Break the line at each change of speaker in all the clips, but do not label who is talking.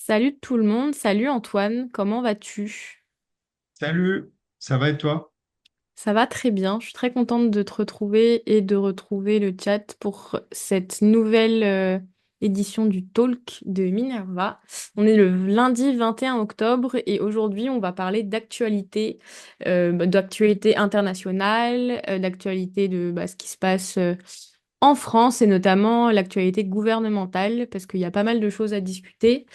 Salut tout le monde, salut Antoine, comment vas-tu?
Salut, ça va et toi?
Ça va très bien, je suis très contente de te retrouver et de retrouver le chat pour cette nouvelle édition du Talk de Minerva. On est le lundi 21 octobre et aujourd'hui on va parler d'actualité, d'actualité internationale, d'actualité de ce qui se passe en France et notamment l'actualité gouvernementale parce qu'il y a pas mal de choses à discuter.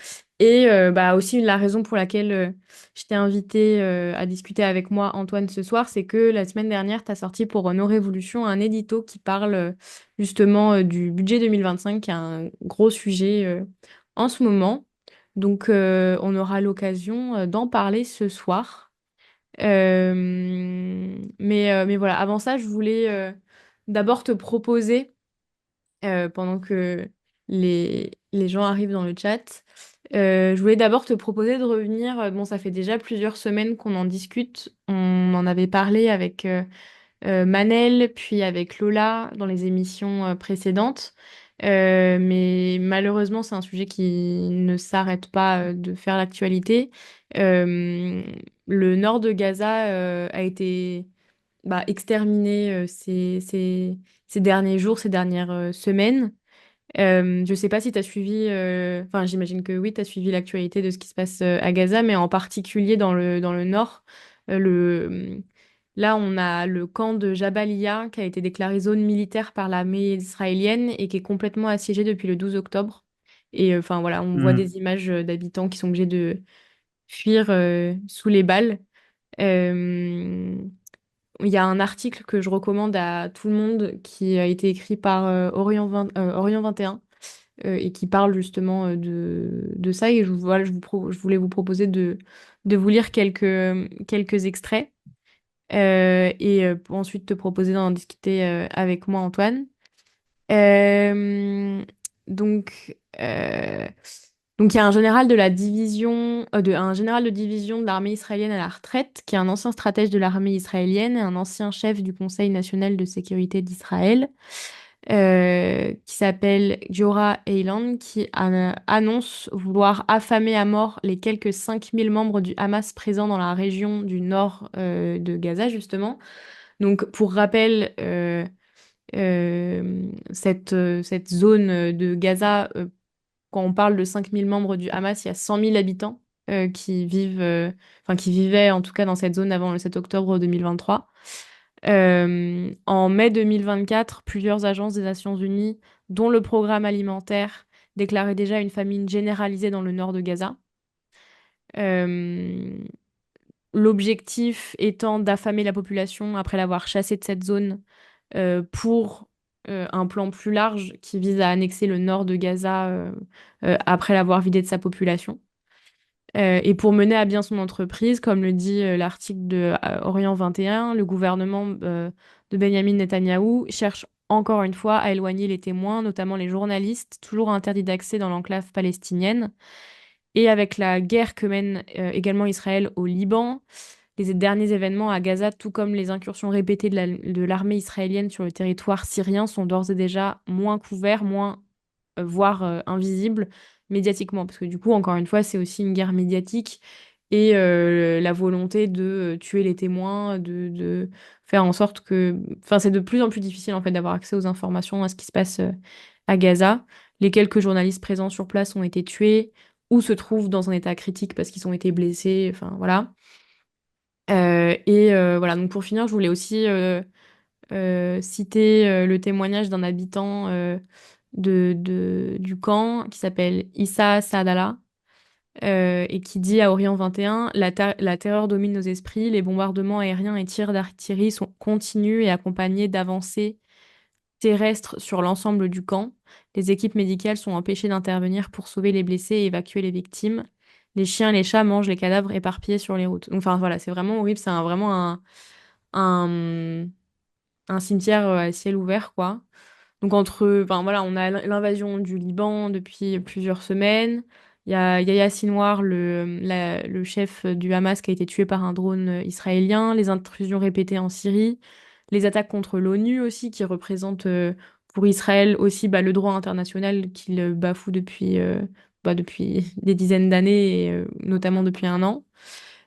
Et aussi la raison pour laquelle je t'ai invité à discuter avec moi, Antoine, ce soir, c'est que la semaine dernière, tu as sorti pour Nos Révolutions un édito qui parle justement du budget 2025, qui est un gros sujet en ce moment. Donc, on aura l'occasion d'en parler ce soir. Mais voilà, avant ça, je voulais d'abord te proposer pendant que les gens arrivent dans le chat. Je voulais d'abord te proposer de revenir. Bon, ça fait déjà plusieurs semaines qu'on en discute. On en avait parlé avec Manel, puis avec Lola dans les émissions précédentes. Mais malheureusement, c'est un sujet qui ne s'arrête pas de faire l'actualité. Euh, le nord de Gaza a été exterminé ces derniers jours, ces dernières semaines. Je sais pas si tu as suivi, enfin j'imagine que oui, tu as suivi l'actualité de ce qui se passe à Gaza, mais en particulier dans le nord. Euh, le, Là, on a le camp de Jabalia qui a été déclaré zone militaire par l'armée israélienne et qui est complètement assiégé depuis le 12 octobre. Et enfin voilà, on voit
Hmm.
des images d'habitants qui sont obligés de fuir sous les balles. Euh, il y a un article que je recommande à tout le monde qui a été écrit par Orient 21 et qui parle justement de ça. Et voilà, je voulais vous proposer de vous lire quelques extraits pour ensuite te proposer d'en discuter avec moi, Antoine. Euh, donc, euh, donc, il y a un général de la division, un général de division de l'armée israélienne à la retraite, qui est un ancien stratège de l'armée israélienne et un ancien chef du Conseil national de sécurité d'Israël, qui s'appelle Giora Eiland, qui annonce vouloir affamer à mort les quelques 5000 membres du Hamas présents dans la région du nord de Gaza, justement. Donc, pour rappel, cette zone de Gaza, quand on parle de 5000 membres du Hamas, il y a 100 000 habitants qui vivaient en tout cas dans cette zone avant le 7 octobre 2023. En mai 2024, plusieurs agences des Nations Unies, dont le Programme alimentaire, déclaraient déjà une famine généralisée dans le nord de Gaza. Euh, L'objectif étant d'affamer la population après l'avoir chassée de cette zone pour un plan plus large qui vise à annexer le nord de Gaza après l'avoir vidé de sa population. Et pour mener à bien son entreprise, comme le dit l'article de Orient 21, le gouvernement de Benjamin Netanyahou cherche encore une fois à éloigner les témoins, notamment les journalistes, toujours interdits d'accès dans l'enclave palestinienne. Et avec la guerre que mène également Israël au Liban, les derniers événements à Gaza, tout comme les incursions répétées de l'armée israélienne sur le territoire syrien, sont d'ores et déjà moins couverts, moins, voire invisibles médiatiquement. Parce que du coup, encore une fois, c'est aussi une guerre médiatique et la volonté de tuer les témoins, de faire en sorte que... Enfin, c'est de plus en plus difficile en fait d'avoir accès aux informations, à ce qui se passe à Gaza. Les quelques journalistes présents sur place ont été tués ou se trouvent dans un état critique parce qu'ils ont été blessés. Enfin, voilà. Voilà, donc pour finir, je voulais aussi citer le témoignage d'un habitant du camp qui s'appelle Issa Saadallah et qui dit à Orient 21, la terreur domine nos esprits, les bombardements aériens et tirs d'artillerie sont continus et accompagnés d'avancées terrestres sur l'ensemble du camp. Les équipes médicales sont empêchées d'intervenir pour sauver les blessés et évacuer les victimes. Les chiens et les chats mangent les cadavres éparpillés sur les routes. Donc, enfin voilà, c'est vraiment horrible, vraiment un, un cimetière à ciel ouvert, quoi. Donc enfin voilà, on a l'invasion du Liban depuis plusieurs semaines. Il y a Yahya Sinwar, le chef du Hamas, qui a été tué par un drone israélien. Les intrusions répétées en Syrie. Les attaques contre l'ONU aussi, qui représentent pour Israël aussi le droit international qu'il bafoue bah, depuis des dizaines d'années, et notamment depuis un an.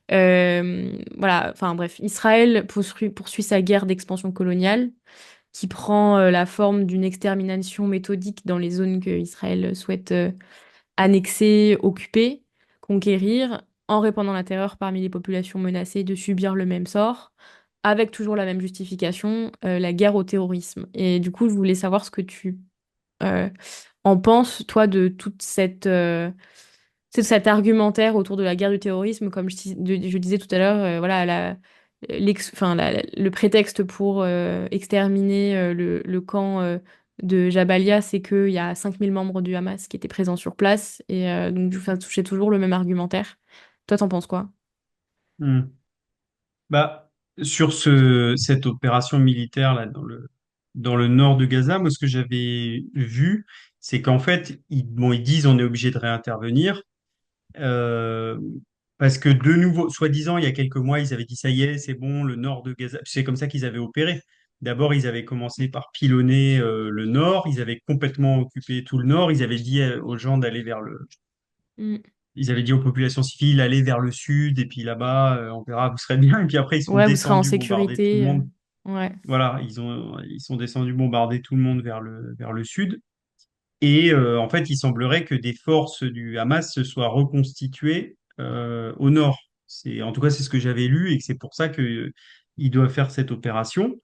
Voilà, enfin bref, Israël poursuit sa guerre d'expansion coloniale qui prend la forme d'une extermination méthodique dans les zones que Israël souhaite annexer, occuper, conquérir, en répandant la terreur parmi les populations menacées de subir le même sort, avec toujours la même justification, la guerre au terrorisme. Et du coup, je voulais savoir ce que tu euh, en penses, toi, de toute cet argumentaire autour de la guerre du terrorisme, comme je disais tout à l'heure, voilà, le prétexte pour exterminer le camp de Jabalia, c'est qu'il y a 5000 membres du Hamas qui étaient présents sur place, et donc ça touchait toujours le même argumentaire. Toi, t'en penses quoi?
Hmm. Bah, sur cette opération militaire là dans le nord de Gaza, moi ce que j'avais vu, c'est qu'en fait, bon, ils disent on est obligé de réintervenir euh, parce que de nouveau, soi-disant, il y a quelques mois, ils avaient dit ça y est, c'est bon, le nord de Gaza. C'est comme ça qu'ils avaient opéré. D'abord, ils avaient commencé par pilonner le nord, ils avaient complètement occupé tout le nord, ils avaient dit aux gens d'aller vers le
Mm.
ils avaient dit aux populations civiles, allez vers le sud, et puis là-bas, on verra, vous serez bien. Et puis après, ils sont
Ouais, vous serez en
descendus bombarder tout le
sécurité.
monde.
Ouais.
Voilà, ils sont descendus bombarder tout le monde vers le sud. Et en fait, il semblerait que des forces du Hamas se soient reconstituées au nord. En tout cas, c'est ce que j'avais lu, et que c'est pour ça que ils doivent faire cette opération.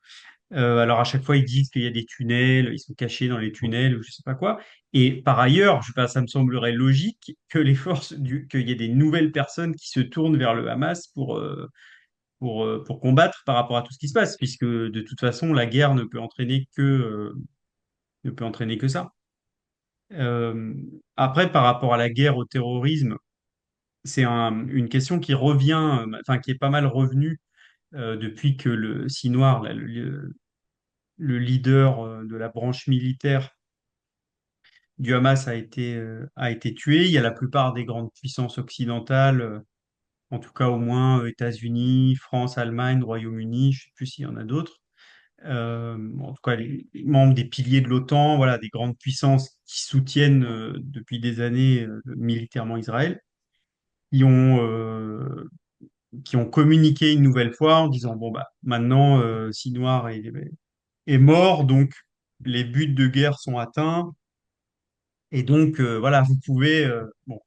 Alors à chaque fois, ils disent qu'il y a des tunnels, ils sont cachés dans les tunnels ou je sais pas quoi. Et par ailleurs, je sais pas, ça me semblerait logique que qu'il y ait des nouvelles personnes qui se tournent vers le Hamas pour combattre par rapport à tout ce qui se passe, puisque de toute façon, la guerre ne peut entraîner que ça. Euh, Après, par rapport à la guerre au terrorisme, c'est une question qui revient, enfin qui est pas mal revenue depuis que le Sinoir, là, le leader de la branche militaire du Hamas a été tué. Il y a la plupart des grandes puissances occidentales, en tout cas au moins États-Unis, France, Allemagne, Royaume-Uni, je ne sais plus s'il y en a d'autres. En tout cas, les membres des piliers de l'OTAN, voilà, des grandes puissances qui soutiennent depuis des années militairement Israël, qui ont, euh, qui ont communiqué une nouvelle fois en disant, bon, bah, maintenant, Sinoir est mort, donc les buts de guerre sont atteints. Et donc, voilà, vous pouvez. Bon.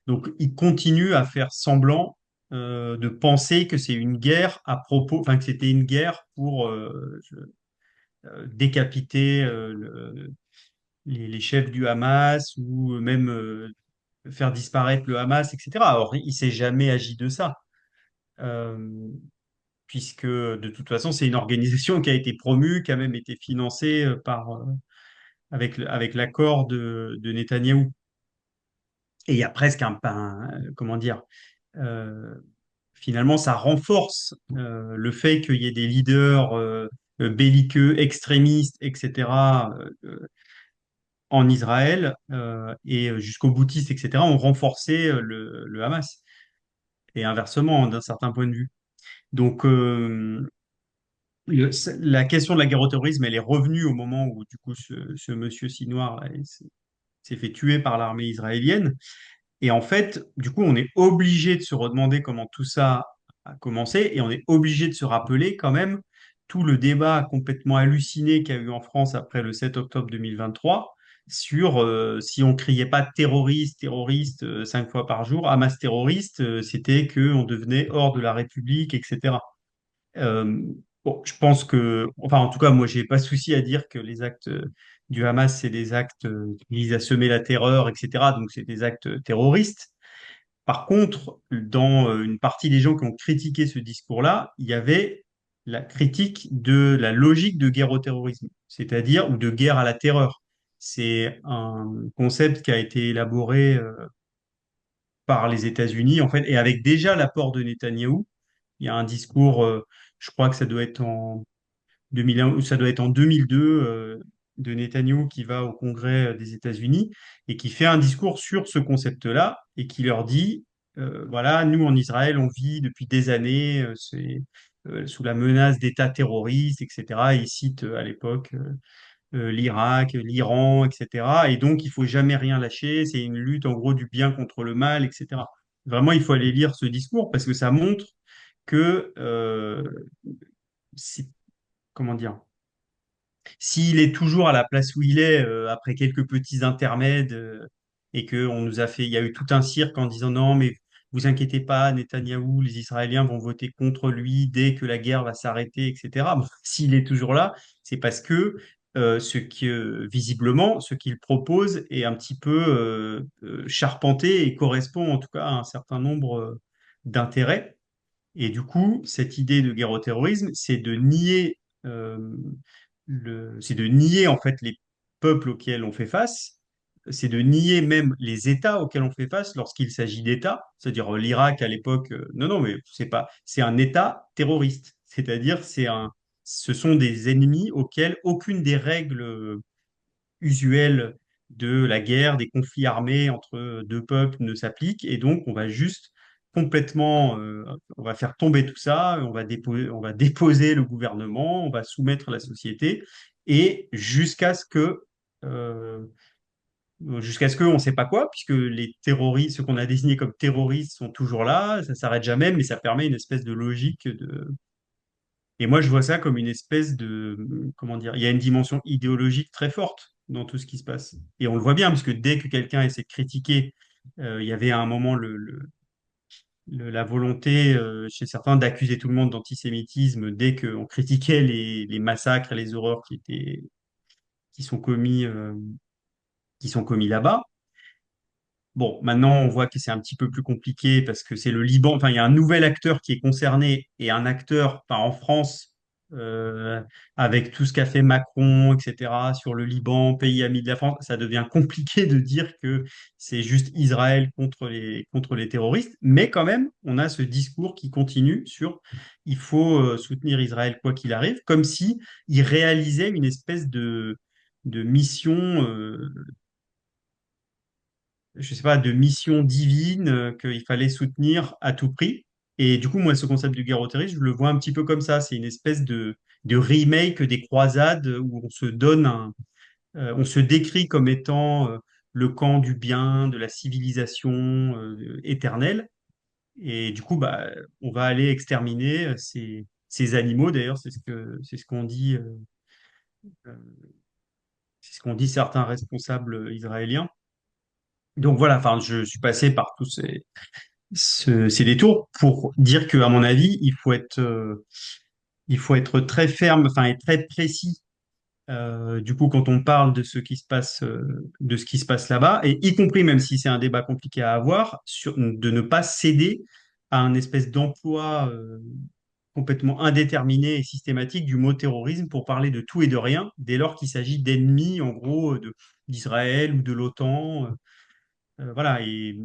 Donc, il continue à faire semblant de penser que c'est une guerre à propos, enfin, que c'était une guerre pour décapiter les chefs du Hamas ou même faire disparaître le Hamas, etc. Or, il s'est jamais agi de ça, euh, puisque de toute façon, c'est une organisation qui a été promue, qui a même été financée avec l'accord de Netanyahou. Et il y a presque comment dire, euh, finalement, ça renforce le fait qu'il y ait des leaders belliqueux, extrémistes, etc., en Israël et jusqu'aux boutistes, etc., ont renforcé le Hamas. Et inversement, d'un certain point de vue. Donc, la question de la guerre au terrorisme, elle est revenue au moment où, du coup, ce monsieur Sinoir là, il s'est fait tuer par l'armée israélienne. Et en fait, du coup, on est obligé de se redemander comment tout ça a commencé et on est obligé de se rappeler quand même tout le débat complètement halluciné qu'il y a eu en France après le 7 octobre 2023 sur si on criait pas terroriste, terroriste 5 fois par jour, Hamas terroriste, c'était que on devenait hors de la République, etc. Euh, bon, je pense que, enfin, en tout cas, moi, j'ai pas de souci à dire que les actes du Hamas, c'est des actes qui visent à semer la terreur, etc. Donc, c'est des actes terroristes. Par contre, dans une partie des gens qui ont critiqué ce discours-là, il y avait la critique de la logique de guerre au terrorisme, c'est-à-dire ou de guerre à la terreur. C'est un concept qui a été élaboré par les États-Unis, en fait, et avec déjà l'apport de Netanyahou. Il y a un discours, je crois que ça doit être en 2001 ou ça doit être en 2002, de Netanyahou qui va au Congrès des États-Unis et qui fait un discours sur ce concept-là et qui leur dit, voilà, nous en Israël, on vit depuis des années sous la menace d'États terroristes, etc. Et il cite à l'époque l'Irak, l'Iran, etc. Et donc, il faut jamais rien lâcher. C'est une lutte, en gros, du bien contre le mal, etc. Vraiment, il faut aller lire ce discours parce que ça montre que, comment dire, s'il est toujours à la place où il est, après quelques petits intermèdes, et que on nous a fait, il y a eu tout un cirque en disant non, mais vous inquiétez pas, Netanyahou, les Israéliens vont voter contre lui dès que la guerre va s'arrêter, etc. Bon, s'il est toujours là, c'est parce que visiblement, ce qu'il propose est un petit peu charpenté et correspond en tout cas à un certain nombre d'intérêts. Et du coup, cette idée de guerre au terrorisme, euh, c'est de nier en fait les peuples auxquels on fait face, c'est de nier même les États auxquels on fait face lorsqu'il s'agit d'États, c'est-à-dire l'Irak à l'époque, non, non, mais c'est pas, c'est un État terroriste, c'est-à-dire ce sont des ennemis auxquels aucune des règles usuel de la guerre, des conflits armés entre deux peuples ne s'applique. Et donc, on va juste complètement, on va faire tomber tout ça, on va déposer le gouvernement, on va soumettre la société, et euh, jusqu'à ce que on ne sait pas quoi, puisque les terroristes, ceux qu'on a désignés comme terroristes sont toujours là, ça s'arrête jamais, mais ça permet une espèce de logique de, et moi, je vois ça comme une espèce de, comment dire, il y a une dimension idéologique très forte dans tout ce qui se passe. Et on le voit bien, parce que dès que quelqu'un essaie de critiquer, il y avait à un moment la volonté chez certains d'accuser tout le monde d'antisémitisme dès qu'on critiquait les massacres et les horreurs qui sont commis, euh, qui sont commis là-bas. Bon, maintenant, on voit que c'est un petit peu plus compliqué parce que c'est le Liban. Enfin, il y a un nouvel acteur qui est concerné et un acteur, enfin, en France, avec tout ce qu'a fait Macron, etc., sur le Liban, pays ami de la France, ça devient compliqué de dire que c'est juste Israël contre les terroristes. Mais quand même, on a ce discours qui continue sur il faut soutenir Israël quoi qu'il arrive, comme si il réalisait une espèce de mission. Je sais pas, de mission divine qu'il fallait soutenir à tout prix. Et du coup, moi, ce concept de guerre au terrorisme, je le vois un petit peu comme ça. C'est une espèce de remake des croisades où on se donne on se décrit comme étant le camp du bien, de la civilisation éternelle. Et du coup, bah, on va aller exterminer ces animaux. D'ailleurs, c'est ce qu'on dit, euh, c'est ce qu'ont dit certains responsables israéliens. Donc voilà, enfin, je suis passé par tous ces détours pour dire que, à mon avis, il faut être très ferme, enfin, et très précis. Du coup, quand on parle de ce qui se passe, de ce qui se passe là-bas, et y compris, même si c'est un débat compliqué à avoir, de ne pas céder à un espèce d'emploi complètement indéterminé et systématique du mot terrorisme pour parler de tout et de rien, dès lors qu'il s'agit d'ennemis, en gros, d'Israël ou de l'OTAN. Voilà, et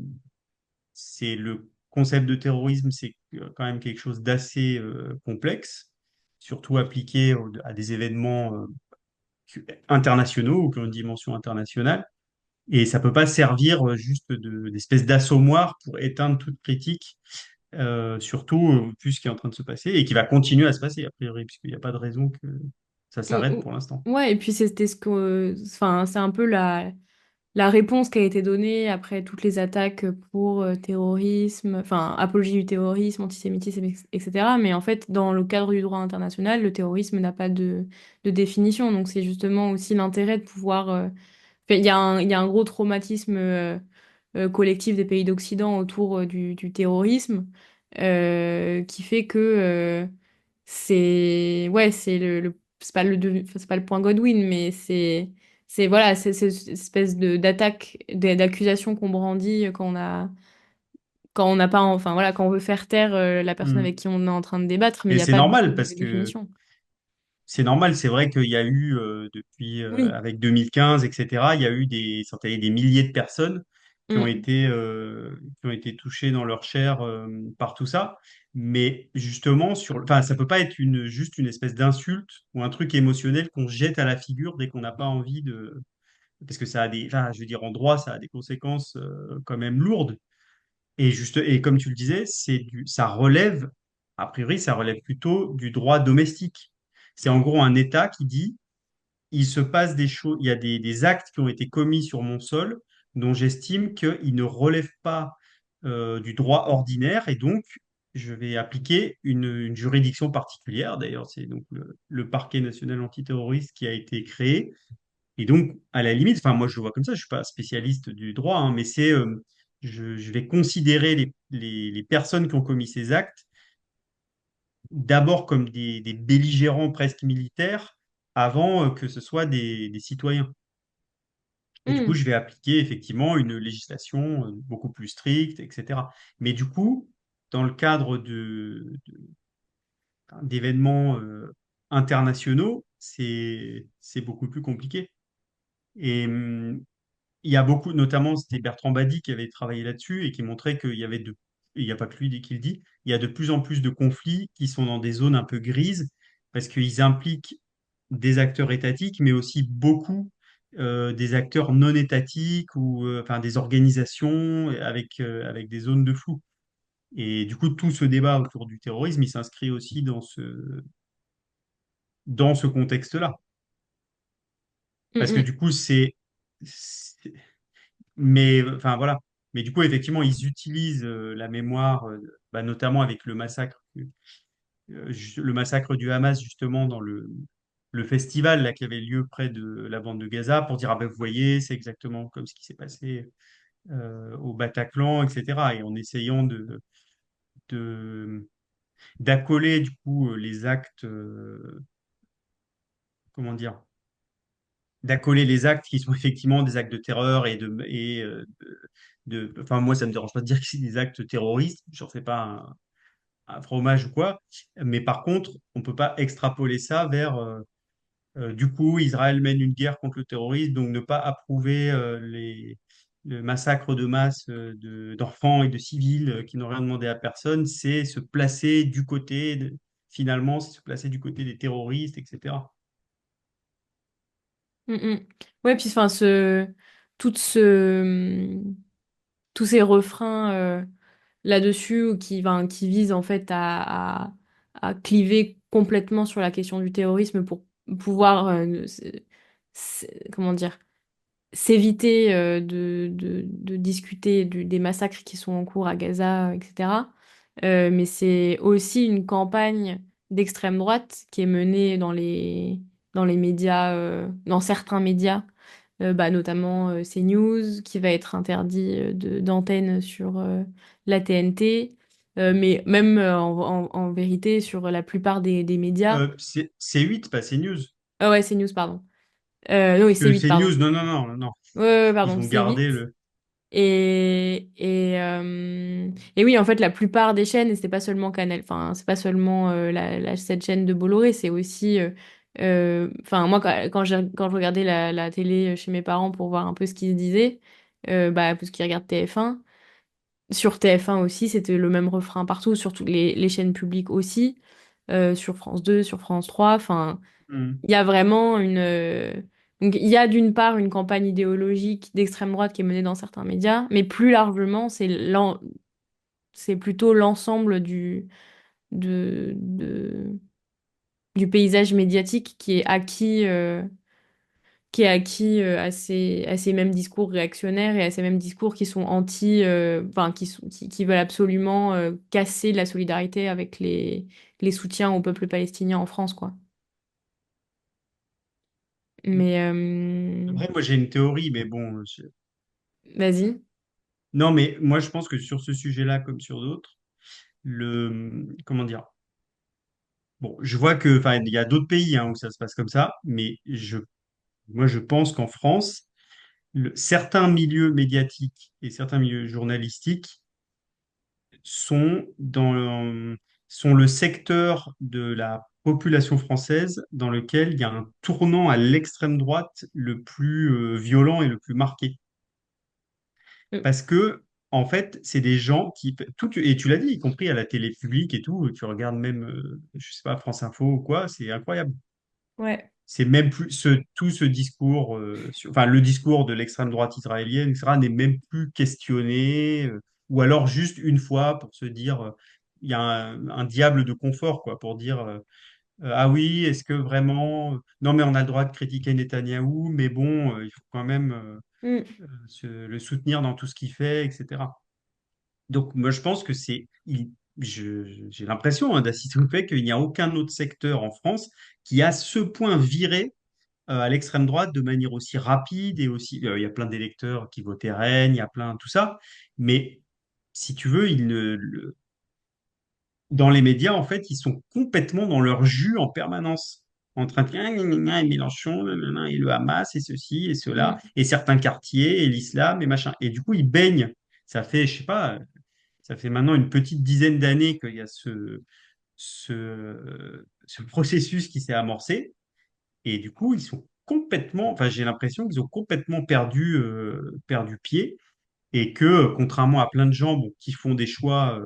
c'est le concept de terrorisme, c'est quand même quelque chose d'assez complexe, surtout appliqué à des événements internationaux ou qui ont une dimension internationale. Et ça peut pas servir juste d'espèce d'assommoir pour éteindre toute critique, surtout vu ce qui est en train de se passer et qui va continuer à se passer, a priori, puisqu'il n'y a pas de raison que ça s'arrête pour l'instant.
Ouais, et puis c'était enfin, c'est un peu la réponse qui a été donnée après toutes les attaques pour terrorisme, enfin, apologie du terrorisme, antisémitisme, etc. Mais en fait, dans le cadre du droit international, le terrorisme n'a pas de définition. Donc, c'est justement aussi l'intérêt de pouvoir. Enfin, il y a un gros traumatisme collectif des pays d'Occident autour du terrorisme qui fait que c'est. Ouais, c'est c'est pas enfin, c'est pas le point Godwin, mais c'est voilà, c'est cette espèce de d'attaque, d'accusation qu'on brandit quand on n'a pas, enfin voilà, quand on veut faire taire la personne avec
Hmm.
qui on est en train de débattre, mais il
Et
n'y a
c'est
pas
normal
de
parce que
définition.
c'est normal, c'est vrai qu'il y a eu, depuis,
Oui.
avec 2015, etc., il y a eu des milliers de personnes
Mm.
qui ont été touchées dans leur chair, par tout ça. Mais justement, enfin, ça peut pas être juste une espèce d'insulte ou un truc émotionnel qu'on jette à la figure dès qu'on n'a pas envie de, parce que ça a enfin, je veux dire, en droit, ça a des conséquences, quand même lourdes. Et comme tu le disais, ça relève, a priori, ça relève plutôt du droit domestique. C'est en gros un État qui dit, il se passe des choses, il y a des actes qui ont été commis sur mon sol dont j'estime qu'ils ne relèvent pas du droit ordinaire et donc je vais appliquer une juridiction particulière. D'ailleurs, c'est donc le parquet national antiterroriste qui a été créé. Et donc, à la limite, enfin, moi je le vois comme ça, je suis pas spécialiste du droit, hein, mais je vais considérer les personnes qui ont commis ces actes d'abord comme des belligérants presque militaires avant que ce soit des citoyens. Et du coup,
Hmm.
je vais appliquer effectivement une législation beaucoup plus stricte, etc. Mais du coup, dans le cadre d'événements internationaux, c'est beaucoup plus compliqué. Et il y a beaucoup, notamment, c'était Bertrand Badi qui avait travaillé là-dessus et qui montrait qu'il y avait il n'y a pas que lui qui le dit, il y a de plus en plus de conflits qui sont dans des zones un peu grises parce qu'ils impliquent des acteurs étatiques, mais aussi beaucoup des acteurs non étatiques ou enfin des organisations avec des zones de flou. Et du coup, tout ce débat autour du terrorisme, il s'inscrit aussi dans ce contexte-là.
Hmm,
Parce que
hmm.
du coup, mais enfin voilà. Mais du coup, effectivement, ils utilisent la mémoire, bah, notamment avec le massacre du Hamas justement dans le festival là qui avait lieu près de la bande de Gaza pour dire ah ben vous voyez, c'est exactement comme ce qui s'est passé au Bataclan, etc. Et en essayant de d'accoler du coup les actes, comment dire, d'accoler les actes qui sont effectivement des actes de terreur enfin moi ça me dérange pas de dire que c'est des actes terroristes, j'en fais pas un fromage ou quoi, mais par contre on peut pas extrapoler ça vers du coup Israël mène une guerre contre le terrorisme donc ne pas approuver le massacre de masse d'enfants et de civils qui n'ont rien demandé à personne, c'est se placer du côté finalement c'est se placer du côté des terroristes, etc.
Hmm, hmm. Ouais, puis enfin, tout ce, tous ces refrains là-dessus qui visent en fait à cliver complètement sur la question du terrorisme pour pouvoir, comment dire, s'éviter de discuter des massacres qui sont en cours à Gaza, etc. Mais c'est aussi une campagne d'extrême droite qui est menée dans les médias, dans certains médias, bah, notamment CNews, qui va être interdit d'antenne sur la TNT, mais même en vérité sur la plupart des médias.
C'est 8 pas CNews.
Ah ouais, CNews, pardon. Non, oui,
Que
C8, pardon.
CNews, non, non, non, non, non.
Ouais, ouais,
Ils
pardon,
ont
C8.
gardé le.
Et oui, en fait, la plupart des chaînes, et c'est pas seulement Canal, enfin, c'est pas seulement cette chaîne de Bolloré, c'est aussi, enfin, moi, quand je regardais la télé chez mes parents pour voir un peu ce qu'ils se disaient, bah, parce qu'ils regardent TF1, sur TF1 aussi, c'était le même refrain partout, sur toutes les chaînes publiques aussi, sur France 2, sur France 3, enfin,
Hmm.
il y a vraiment donc, il y a d'une part une campagne idéologique d'extrême droite qui est menée dans certains médias, mais plus largement, c'est plutôt l'ensemble du paysage médiatique qui est acquis à ces mêmes discours réactionnaires et à ces mêmes discours qui sont enfin, qui veulent absolument casser la solidarité avec les soutiens au peuple palestinien en France, quoi. Mais
Après, moi, j'ai une théorie, mais bon.
vas-y.
Non, mais moi, je pense que sur ce sujet-là, comme sur d'autres, comment dire? Bon, je vois que, enfin, il y a d'autres pays hein, où ça se passe comme ça, mais moi, je pense qu'en France, certains milieux médiatiques et certains milieux journalistiques sont sont le secteur de la population française dans lequel il y a un tournant à l'extrême droite le plus violent et le plus marqué.
Mm.
Parce que, en fait, c'est des gens et tu l'as dit, y compris à la télé publique et tout, tu regardes même, je sais pas, France Info ou quoi, c'est incroyable.
Ouais.
C'est même plus tout ce discours, enfin le discours de l'extrême droite israélienne, etc., n'est même plus questionné, ou alors juste une fois pour se dire, il y a un diable de confort, quoi, pour dire, Ah oui, est-ce que vraiment... Non, mais on a le droit de critiquer Netanyahou, mais bon, il faut quand même
Mm,
le soutenir dans tout ce qu'il fait, etc. Donc, moi, je pense que j'ai l'impression d'assister au fait qu'il n'y a aucun autre secteur en France qui a ce point viré à l'extrême droite de manière aussi rapide et aussi. Il y a plein d'électeurs qui votent RN, il y a plein tout ça, mais si tu veux, dans les médias, en fait, ils sont complètement dans leur jus en permanence, en train de dire gna, gna, gna, et Mélenchon, gna, et le Hamas, et ceci, et cela,
mm,
et certains quartiers, et l'islam, et machin. Et du coup, ils baignent. Ça fait, je sais pas, ça fait maintenant une petite dizaine d'années qu'il y a ce processus qui s'est amorcé. Et du coup, ils sont complètement, enfin, j'ai l'impression qu'ils ont complètement perdu pied. Et que, contrairement à plein de gens bon, qui font des choix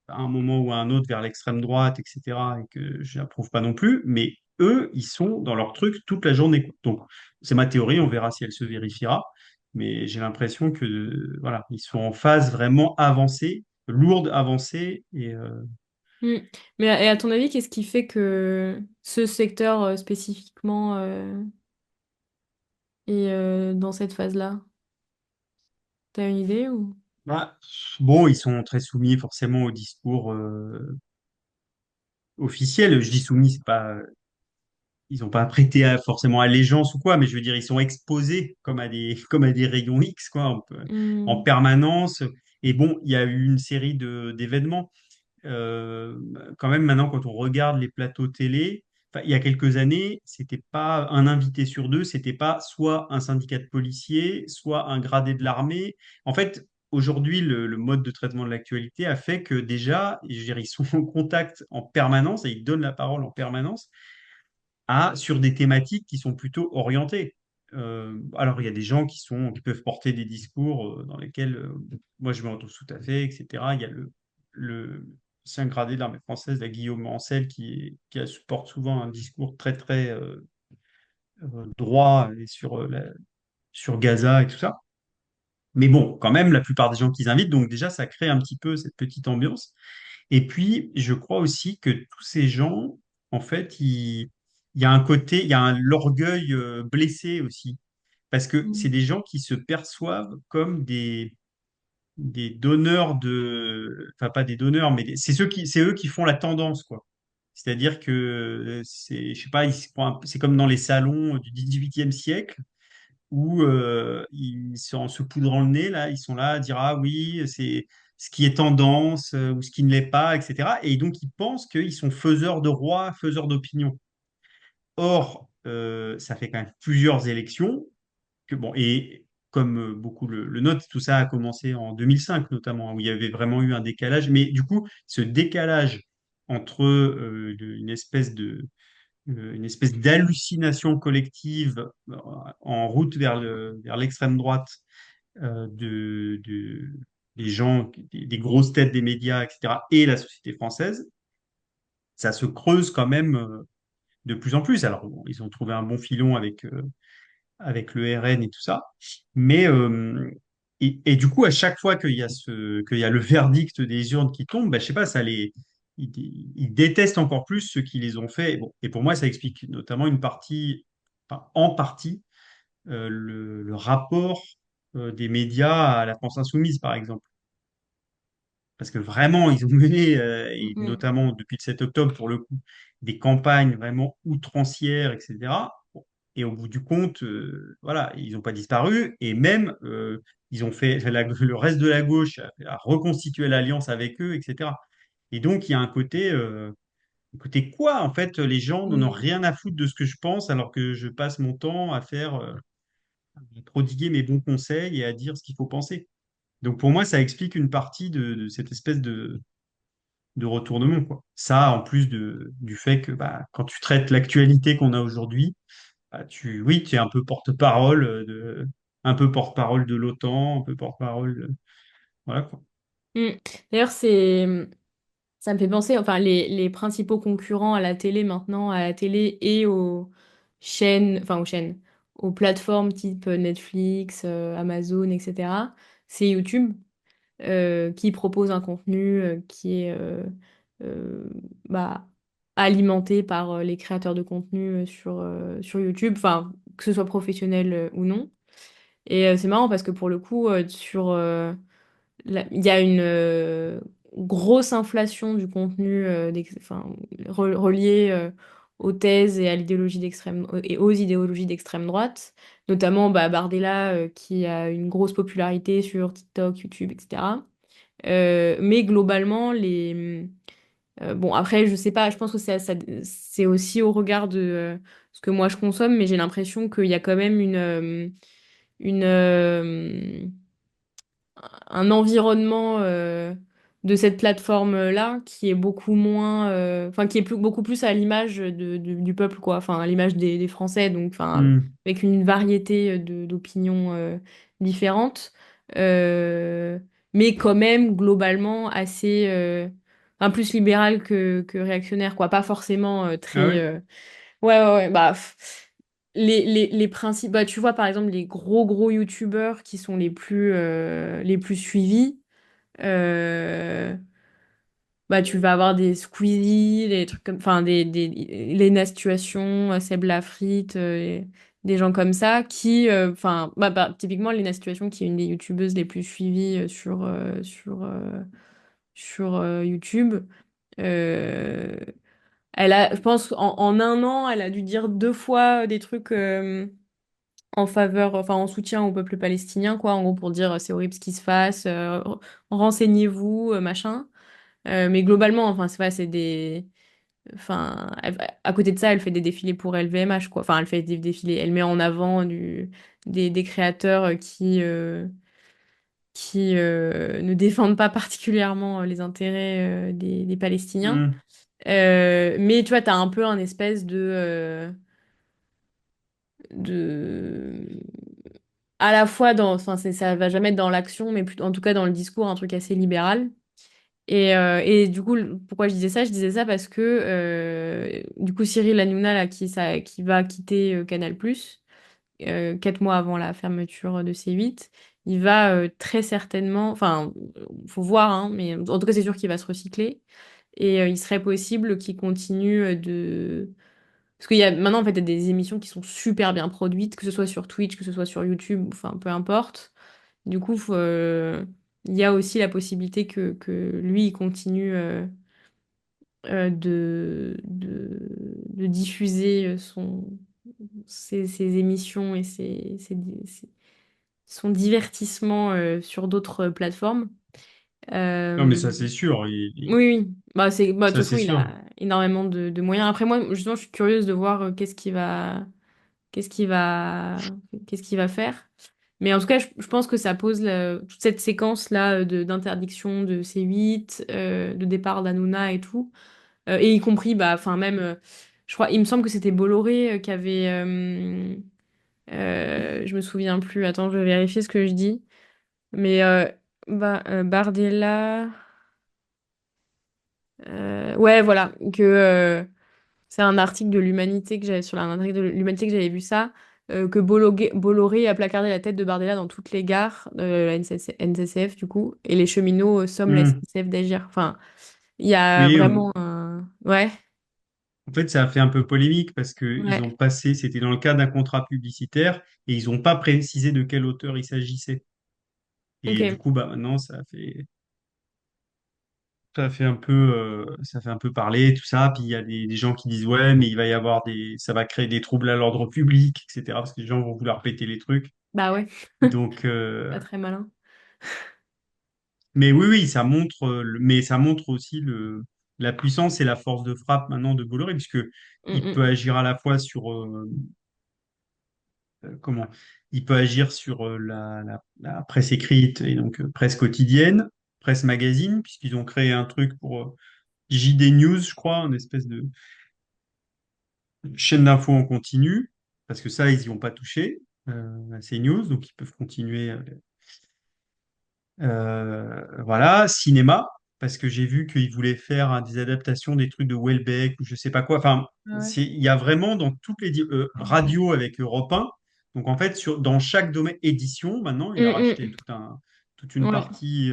à un moment ou à un autre vers l'extrême droite, etc., et que je n'approuve pas non plus, mais eux, ils sont dans leur truc toute la journée. Donc, c'est ma théorie, on verra si elle se vérifiera, mais j'ai l'impression que, voilà, ils sont en phase vraiment avancée, lourde avancée,
mm. Mais et à ton avis, qu'est-ce qui fait que ce secteur spécifiquement est dans cette phase-là? T'as une idée ou?
bah, bon, ils sont très soumis forcément au discours officiel. Je dis soumis, c'est pas, ils n'ont pas prêté forcément allégeance ou quoi, mais je veux dire, ils sont exposés comme à comme à des rayons X, quoi, en
Mm,
permanence. Et bon, il y a eu une série d'événements. Euh, Quand même, maintenant, quand on regarde les plateaux télé, enfin, il y a quelques années, c'était pas un invité sur deux, c'était pas soit un syndicat de policiers, soit un gradé de l'armée. En fait, aujourd'hui, le mode de traitement de l'actualité a fait que déjà, je veux dire, ils sont en contact en permanence et ils donnent la parole en permanence sur des thématiques qui sont plutôt orientées. Alors, il y a des gens qui peuvent porter des discours dans lesquels moi je me retrouve tout à fait, etc. Il y a le ancien gradé de l'armée française, la Guillaume Ancel, qui supporte souvent un discours très, très droit et sur Gaza et tout ça. Mais bon, quand même, la plupart des gens qu'ils invitent, donc déjà, ça crée un petit peu cette petite ambiance. Et puis, je crois aussi que tous ces gens, en fait, il y a un côté, il y a l'orgueil blessé aussi. Parce que c'est
mm,
des gens qui se perçoivent comme des donneurs enfin, pas des donneurs, mais c'est eux qui font la tendance, quoi. C'est-à-dire que je sais pas, c'est comme dans les salons du 18e siècle où ils sont en se poudrant le nez, là, ils sont là à dire, ah oui, c'est ce qui est tendance ou ce qui ne l'est pas, etc. Et donc, ils pensent qu'ils sont faiseurs de rois, faiseurs d'opinion. Or, ça fait quand même plusieurs élections bon, et comme beaucoup le notent, tout ça a commencé en 2005 notamment, où il y avait vraiment eu un décalage. Mais du coup, ce décalage entre une espèce d'hallucination collective en route vers l'extrême droite euh, de, de- des gens, des grosses têtes des médias, etc., et la société française, ça se creuse quand même de plus en plus. Alors, bon, ils ont trouvé un bon filon avec le RN et tout ça, mais et du coup, à chaque fois qu'il y a le verdict des urnes qui tombe, bah, je sais pas, ils détestent encore plus ceux qui les ont fait. Bon, et pour moi, ça explique notamment une partie, enfin, en partie, le rapport des médias à la France insoumise, par exemple. Parce que vraiment, ils ont mené, et
mm,
notamment depuis le 7 octobre pour le coup, des campagnes vraiment outrancières, etc. Bon. Et au bout du compte, voilà, ils n'ont pas disparu. Et même, ils ont fait, le reste de la gauche a reconstitué l'alliance avec eux, etc. Et donc, il y a un côté quoi, en fait, les gens n'en ont
mm,
rien à foutre de ce que je pense, alors que je passe mon temps à prodiguer mes bons conseils et à dire ce qu'il faut penser. Donc, pour moi, ça explique une partie de cette espèce de retournement, quoi. Ça, en plus du fait que bah, quand tu traites l'actualité qu'on a aujourd'hui, bah, oui, tu es un peu porte-parole un peu porte-parole de l'OTAN, un peu porte-parole voilà, quoi.
mm. D'ailleurs, ça me fait penser, enfin, les principaux concurrents à la télé maintenant, à la télé et aux chaînes, aux plateformes type Netflix, Amazon, etc., c'est YouTube, qui propose un contenu qui est euh, bah, alimenté par les créateurs de contenu sur YouTube, enfin, que ce soit professionnel ou non. Et c'est marrant parce que pour le coup, il y a une grosse inflation du contenu enfin, relié aux thèses et à l'idéologie et aux idéologies d'extrême droite, notamment bah, Bardella qui a une grosse popularité sur TikTok, YouTube, etc. Mais globalement, bon, après, je sais pas, je pense que c'est aussi au regard de ce que moi je consomme, mais j'ai l'impression qu'il y a quand même une, un environnement de cette plateforme-là qui est beaucoup moins, enfin, qui est beaucoup plus à l'image du peuple, quoi, enfin, à l'image des Français, donc, enfin,
Hmm.
avec une variété d'opinions différentes, euh, mais quand même globalement assez, enfin, plus libéral que réactionnaire, quoi, pas forcément
Ah
très,
ouais?
ouais, ouais, ouais, bah, les principes, bah, tu vois, par exemple, les gros youtubeurs qui sont les plus suivis, euh, bah, tu vas avoir des Squeezie, des trucs comme, enfin, Lena Situation, Seb Lafrite, des gens comme ça qui, enfin, typiquement, Lena Situation, qui est une des youtubeuses les plus suivies sur YouTube. euh, Elle a, je pense, en un an, elle a dû dire deux fois des trucs en faveur, enfin en soutien au peuple palestinien, quoi, en gros pour dire c'est horrible ce qui se passe, renseignez-vous, machin. Mais globalement, enfin c'est des, enfin à côté de ça, elle fait des défilés pour LVMH, quoi. Enfin elle fait des défilés, elle met en avant des créateurs qui ne défendent pas particulièrement les intérêts des Palestiniens.
Hmm.
Mais tu vois, t'as un peu un espèce de à la fois dans, enfin, ça va jamais être dans l'action, mais plutôt, en tout cas dans le discours, un truc assez libéral. Et du coup, pourquoi je disais ça? Je disais ça parce que du coup, Cyril Hanouna, là, qui va quitter Canal+, 4 mois avant la fermeture de C8, il va très certainement, enfin, faut voir, hein, mais en tout cas, c'est sûr qu'il va se recycler. Et il serait possible qu'il continue parce qu'il y a maintenant, en fait, il y a des émissions qui sont super bien produites, que ce soit sur Twitch, que ce soit sur YouTube, enfin, peu importe. Du coup, il y a aussi la possibilité que lui, il continue de diffuser ses émissions et son divertissement sur d'autres plateformes.
Non, mais
Euh,
ça, c'est sûr.
oui, oui. Bah, de
Ça,
toute façon,
c'est
il
sûr.
a énormément de moyens. Après, moi, justement, je suis curieuse de voir qu'est-ce qu'il va, qu'est-ce qu'il va faire. Mais en tout cas, je pense que ça pose toute cette séquence-là d'interdiction de C8, de départ d'Hanouna et tout. Et y compris, bah, enfin, même, je crois, il me semble que c'était Bolloré qui avait. Je me souviens plus, attends, je vais vérifier ce que je dis. Mais Bardella. Ouais, voilà, c'est un article de l'Humanité que j'avais sur un article de l'Humanité que j'avais vu ça, que Bolloré a placardé la tête de Bardella dans toutes les gares de la NCCF du coup, et les cheminots somment la
Hmm.
SNCF d'agir. Enfin, il y a
Oui,
vraiment un... Ouais,
en fait, ça a fait un peu polémique parce qu'ils ont
ouais,
passé, c'était dans le cadre d'un contrat publicitaire et ils n'ont pas précisé de quel auteur il s'agissait. Et du
ok.
coup, bah maintenant, ça fait un peu parler, tout ça. Puis il y a des gens qui disent, ouais, mais il va y avoir ça va créer des troubles à l'ordre public, etc. Parce que les gens vont vouloir péter les trucs.
Bah ouais,
Donc,
pas très malin.
mais oui, oui, ça montre, mais ça montre aussi la puissance et la force de frappe maintenant de Bolloré, puisque
Mm,
il peut
mm.
agir à la fois sur, comment, il peut agir sur la presse écrite et donc presse quotidienne, presse magazine, puisqu'ils ont créé un truc pour JD News, je crois, une espèce de chaîne d'infos en continu, parce que ça, ils n'y ont pas touché à ces news, donc ils peuvent continuer. Voilà, cinéma, parce que j'ai vu qu'ils voulaient faire des adaptations des trucs de Welbeck ou je sais pas quoi. Enfin,
Ah ouais.
il y a vraiment dans toutes les radios avec Europe 1. Donc en fait, dans chaque domaine édition, maintenant, il a racheté
Mm,
toute
mm.
une
Ouais.
partie.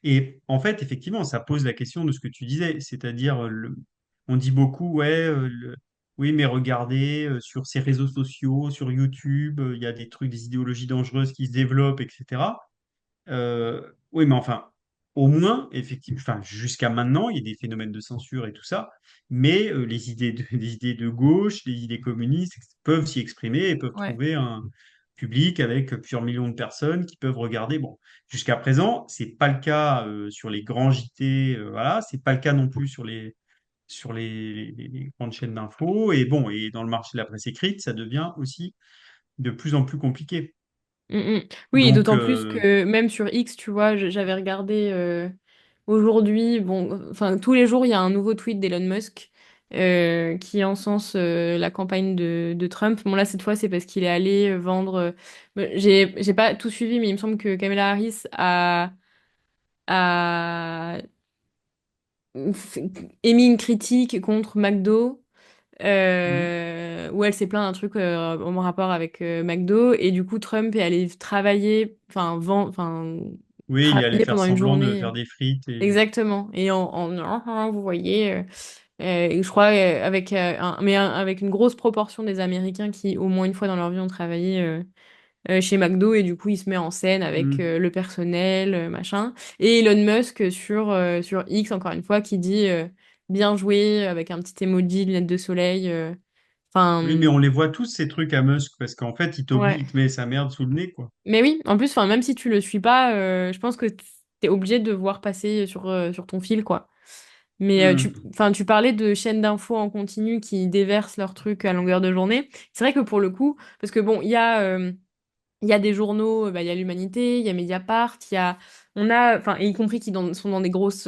Et en fait, effectivement, ça pose la question de ce que tu disais, c'est-à-dire on dit beaucoup, ouais, oui, mais regardez, sur ces réseaux sociaux, sur YouTube, il y a des trucs, des idéologies dangereuses qui se développent, etc. Oui, mais enfin, au moins, effectivement, enfin, jusqu'à maintenant, il y a des phénomènes de censure et tout ça, mais les idées de gauche, les idées communistes peuvent s'y exprimer et peuvent
Ouais.
trouver un public avec plusieurs millions de personnes qui peuvent regarder. Bon, jusqu'à présent, c'est pas le cas sur les grands JT, voilà, c'est pas le cas non plus sur les grandes chaînes d'infos. Et bon, et dans le marché de la presse écrite, ça devient aussi de plus en plus compliqué.
Mm, mm. Oui, et
Donc,
d'autant plus que même sur X, tu vois, j'avais regardé aujourd'hui, bon, enfin, tous les jours, il y a un nouveau tweet d'Elon Musk qui encense la campagne de Trump. Bon, là, cette fois, c'est parce qu'il est allé vendre. J'ai pas tout suivi, mais il me semble que Kamala Harris a émis une critique contre McDo.
hmm,
Où elle s'est plaint d'un truc en rapport avec McDo et du coup Trump est allé travailler, enfin
oui, il est allé
travailler
faire
pendant une
semblant de
journée.
faire des frites et
Exactement. Et vous voyez, et je crois avec avec une grosse proportion des Américains qui au moins une fois dans leur vie ont travaillé chez McDo et du coup il se met en scène avec
hmm.
le personnel, machin. Et Elon Musk sur X encore une fois qui dit bien joué avec un petit emoji, lunettes de soleil.
Oui, mais
Enfin,
on les voit tous ces trucs à Musk parce qu'en fait,
ouais.
il te met sa merde sous le nez, quoi.
Mais oui, en plus, enfin, même si tu le suis pas, je pense que t'es obligé de voir passer sur ton fil, quoi. Mais
Hmm.
tu parlais de chaînes d'infos en continu qui déversent leurs trucs à longueur de journée. C'est vrai que pour le coup, parce que bon, il y a des journaux, bah, il y a l'Humanité, il y a Mediapart, enfin, et y compris sont dans des grosses,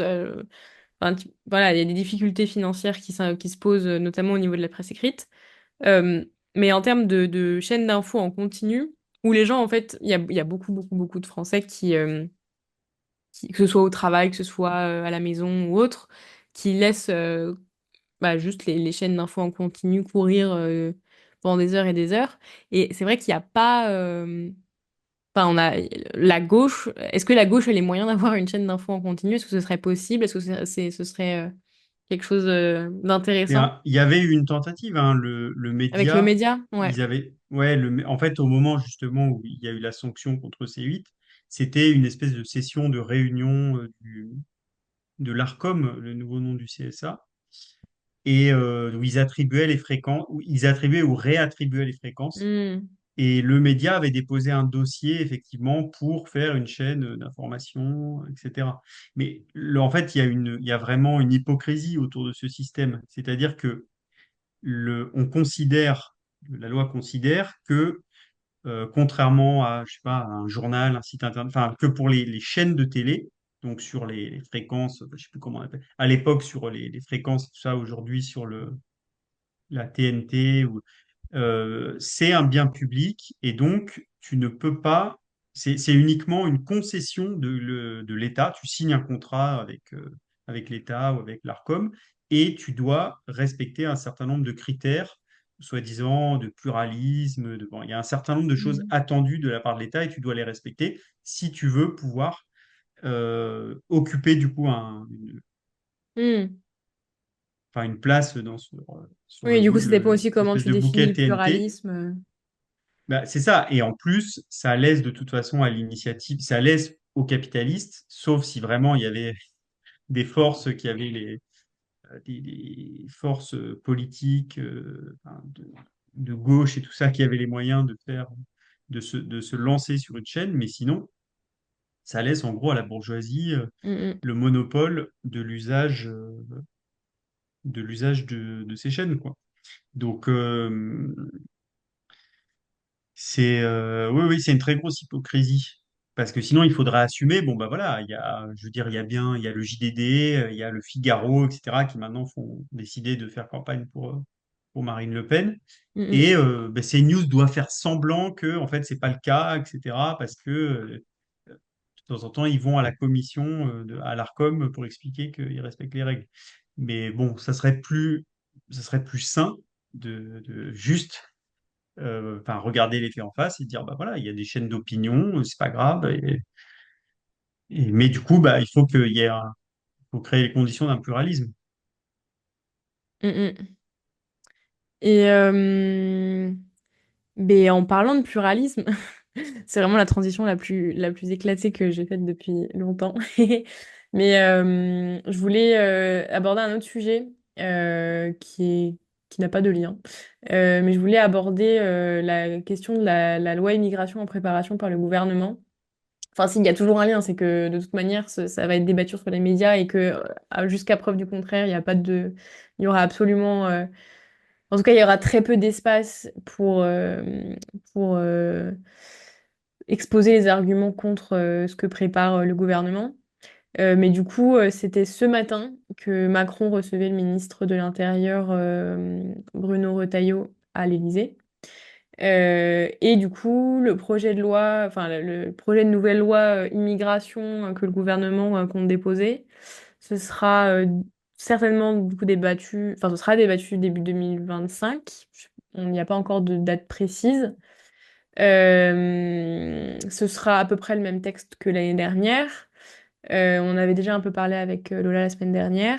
voilà, il y a des difficultés financières qui se posent, notamment au niveau de la presse écrite. Euh, mais en termes de chaînes d'infos en continu, où les gens, en fait, il y a beaucoup, beaucoup, beaucoup de Français que ce soit au travail, que ce soit à la maison ou autre, qui laissent bah, juste les chaînes d'infos en continu courir pendant des heures et des heures. Et c'est vrai qu'il n'y a pas... Enfin, on a la gauche. Est-ce que la gauche a les moyens d'avoir une chaîne d'infos en continu? Est-ce que ce serait possible? Est-ce que ce serait quelque chose d'intéressant?
Il y avait eu une tentative, hein, le
Avec le
média,
média? Ouais.
ils avaient, ouais, en fait, au moment justement où il y a eu la sanction contre C8, c'était une espèce de session de réunion de l'ARCOM, le nouveau nom du CSA, et où ils attribuaient les fréquences, où ils attribuaient ou réattribuaient les fréquences.
Hmm.
Et le média avait déposé un dossier, effectivement, pour faire une chaîne d'information, etc. Mais en fait, il y a vraiment une hypocrisie autour de ce système. C'est-à-dire que on considère, la loi considère que, contrairement à, je sais pas, un journal, un site internet, enfin, que pour les chaînes de télé, donc sur les fréquences, je sais plus comment on appelle, à l'époque sur les fréquences, tout ça, aujourd'hui sur la TNT c'est un bien public et donc tu ne peux pas, c'est uniquement une concession de l'État. Tu signes un contrat avec l'État ou avec l'ARCOM et tu dois respecter un certain nombre de critères, soi-disant de pluralisme. Bon, il y a un certain nombre de choses
Hmm.
attendues de la part de l'État et tu dois les respecter si tu veux pouvoir occuper du coup
Hmm.
enfin, une place sur
Oui,
le
du coup,
bout
ça dépend aussi
cette
comment
espèce
tu
de
définis
bouquet
le
TNT.
pluralisme.
Bah, c'est ça. Et en plus, ça laisse de toute façon à l'initiative, ça laisse aux capitalistes, sauf si vraiment il y avait des forces qui avaient des forces politiques enfin, de gauche et tout ça, qui avaient les moyens de se lancer sur une chaîne. Mais sinon, ça laisse en gros à la bourgeoisie
Hmm,
le monopole de l'usage de ces chaînes, quoi. Donc, oui, oui, c'est une très grosse hypocrisie. Parce que sinon, il faudrait assumer, bon, bah voilà, je veux dire, il y a le JDD, il y a le Figaro, etc., qui maintenant font décider de faire campagne pour Marine Le Pen.
hmm, hmm,
Et bah, CNews doit faire semblant que, en fait, c'est pas le cas, etc., parce que de temps en temps, ils vont à la commission, à l'ARCOM pour expliquer qu'ils respectent les règles. Mais bon, ça serait plus sain de juste enfin, regarder les faits en face et dire, bah voilà, il y a des chaînes d'opinion, c'est pas grave. Mais du coup, bah, il faut créer les conditions d'un pluralisme.
Mm, mm. Et ben, en parlant de pluralisme, c'est vraiment la transition la plus éclatée que j'ai faite depuis longtemps. Mais je voulais aborder un autre sujet qui n'a pas de lien. Mais je voulais aborder la question de la loi immigration en préparation par le gouvernement. Enfin, s'il y a toujours un lien, c'est que de toute manière, ça va être débattu sur les médias et que jusqu'à preuve du contraire, il y a pas de, il y aura absolument, en tout cas, il y aura très peu d'espace pour exposer les arguments contre ce que prépare le gouvernement. Mais du coup, c'était ce matin que Macron recevait le ministre de l'Intérieur, Bruno Retailleau, à l'Élysée. Et du coup, le projet de loi, enfin le projet de nouvelle loi immigration que le gouvernement compte déposer, ce sera certainement du coup débattu, enfin ce sera débattu début 2025. On n'y a pas encore de date précise. Ce sera à peu près le même texte que l'année dernière. On avait déjà un peu parlé avec Lola la semaine dernière.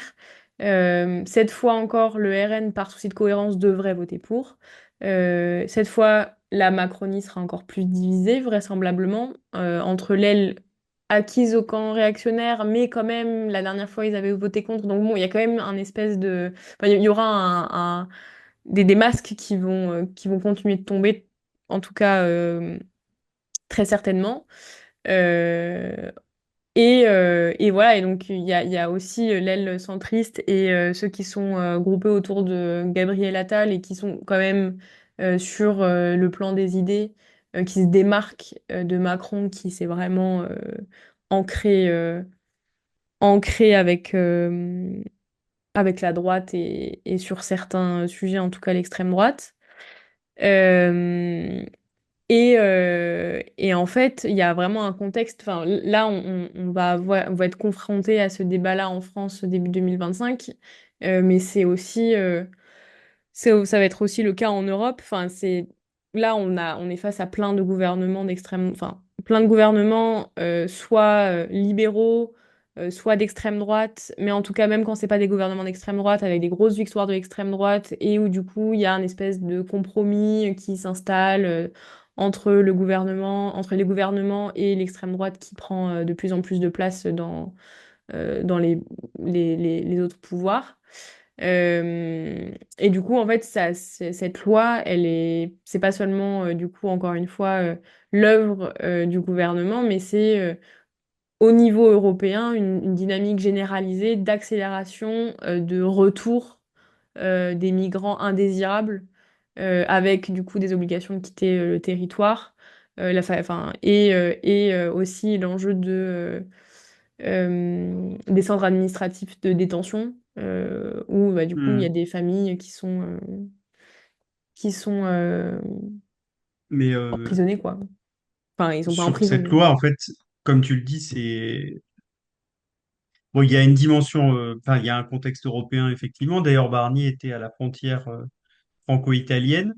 Cette fois encore, le RN, par souci de cohérence, devrait voter pour. Cette fois, la Macronie sera encore plus divisée, vraisemblablement, entre l'aile acquise au camp réactionnaire, mais quand même, la dernière fois, ils avaient voté contre. Donc bon, il y a quand même un espèce de... Enfin, il y aura des masques qui vont continuer de tomber, en tout cas, très certainement. Euh, et voilà, et donc il y a aussi l'aile centriste et ceux qui sont groupés autour de Gabriel Attal et qui sont quand même sur le plan des idées, qui se démarquent de Macron, qui s'est vraiment ancré, ancré avec la droite et sur certains sujets, en tout cas l'extrême droite. Euh, et en fait, il y a vraiment un contexte. Enfin, là, on va être confronté à ce débat-là en France début 2025, mais c'est aussi, ça va être aussi le cas en Europe. Enfin, là, on est face à plein de gouvernements d'extrême, enfin, plein de gouvernements, soit libéraux, soit d'extrême droite, mais en tout cas, même quand c'est pas des gouvernements d'extrême droite, avec des grosses victoires de l'extrême droite, et où du coup, il y a une espèce de compromis qui s'installe entre les gouvernements et l'extrême droite qui prend de plus en plus de place dans les autres pouvoirs. Et du coup, en fait, cette loi, c'est pas seulement, du coup, encore une fois, l'œuvre du gouvernement, mais c'est au niveau européen une dynamique généralisée d'accélération, de retour des migrants indésirables, avec du coup des obligations de quitter le territoire, aussi l'enjeu des centres administratifs de détention, où bah, du coup il y a
Hmm.
des familles qui sont
Mais
emprisonnées, quoi. Enfin, ils sont pas
sur cette
emprisonnés.
loi, en fait, comme tu le dis, c'est bon, il y a une dimension, enfin, il y a un contexte européen, effectivement. D'ailleurs, Barnier était à la frontière franco-italienne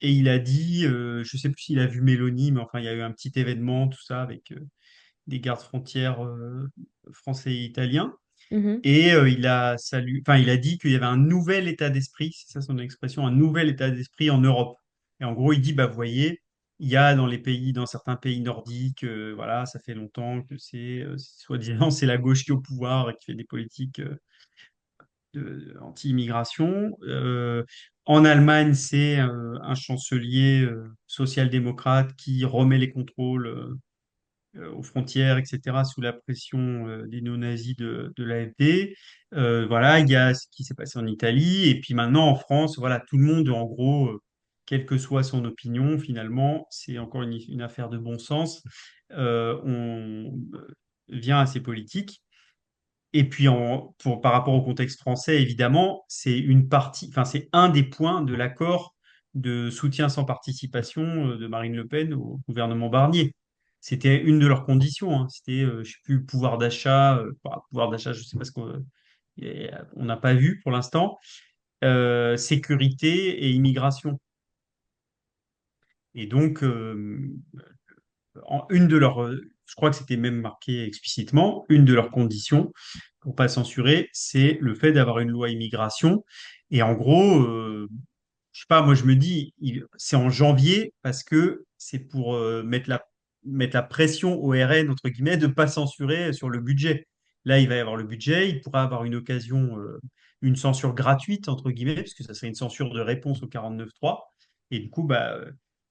et il a dit, je sais plus s'il a vu Mélanie, mais enfin, il y a eu un petit événement, tout ça, avec des gardes frontières français et italiens.
Mhm.
Et enfin, il a dit qu'il y avait un nouvel état d'esprit, c'est ça son expression, un nouvel état d'esprit en Europe. Et en gros, il dit, bah, vous voyez, il y a dans les pays, dans certains pays nordiques, voilà, ça fait longtemps que soi-disant, c'est la gauche qui est au pouvoir et qui fait des politiques anti-immigration. En Allemagne, c'est un chancelier social-démocrate qui remet les contrôles aux frontières, etc., sous la pression des néo-nazis de l'AfD. Voilà, il y a ce qui s'est passé en Italie. Et puis maintenant, en France, voilà, tout le monde, en gros, quelle que soit son opinion, finalement, c'est encore une affaire de bon sens. On vient à ces politiques. Et puis, par rapport au contexte français, évidemment, c'est une partie, enfin, c'est un des points de l'accord de soutien sans participation de Marine Le Pen au gouvernement Barnier. C'était une de leurs conditions, hein. C'était, je sais plus, pouvoir d'achat, pouvoir d'achat, je sais pas ce qu'on on n'a pas vu pour l'instant, sécurité et immigration. Et donc, une de leurs, je crois que c'était même marqué explicitement, une de leurs conditions pour pas censurer, c'est le fait d'avoir une loi immigration. Et en gros, je sais pas, moi je me dis, c'est en janvier parce que c'est pour mettre la pression au RN, entre guillemets, de ne pas censurer sur le budget. Là, il va y avoir le budget, il pourra avoir une occasion, une censure gratuite, entre guillemets, puisque ça serait une censure de réponse au 49.3. Et du coup, bah,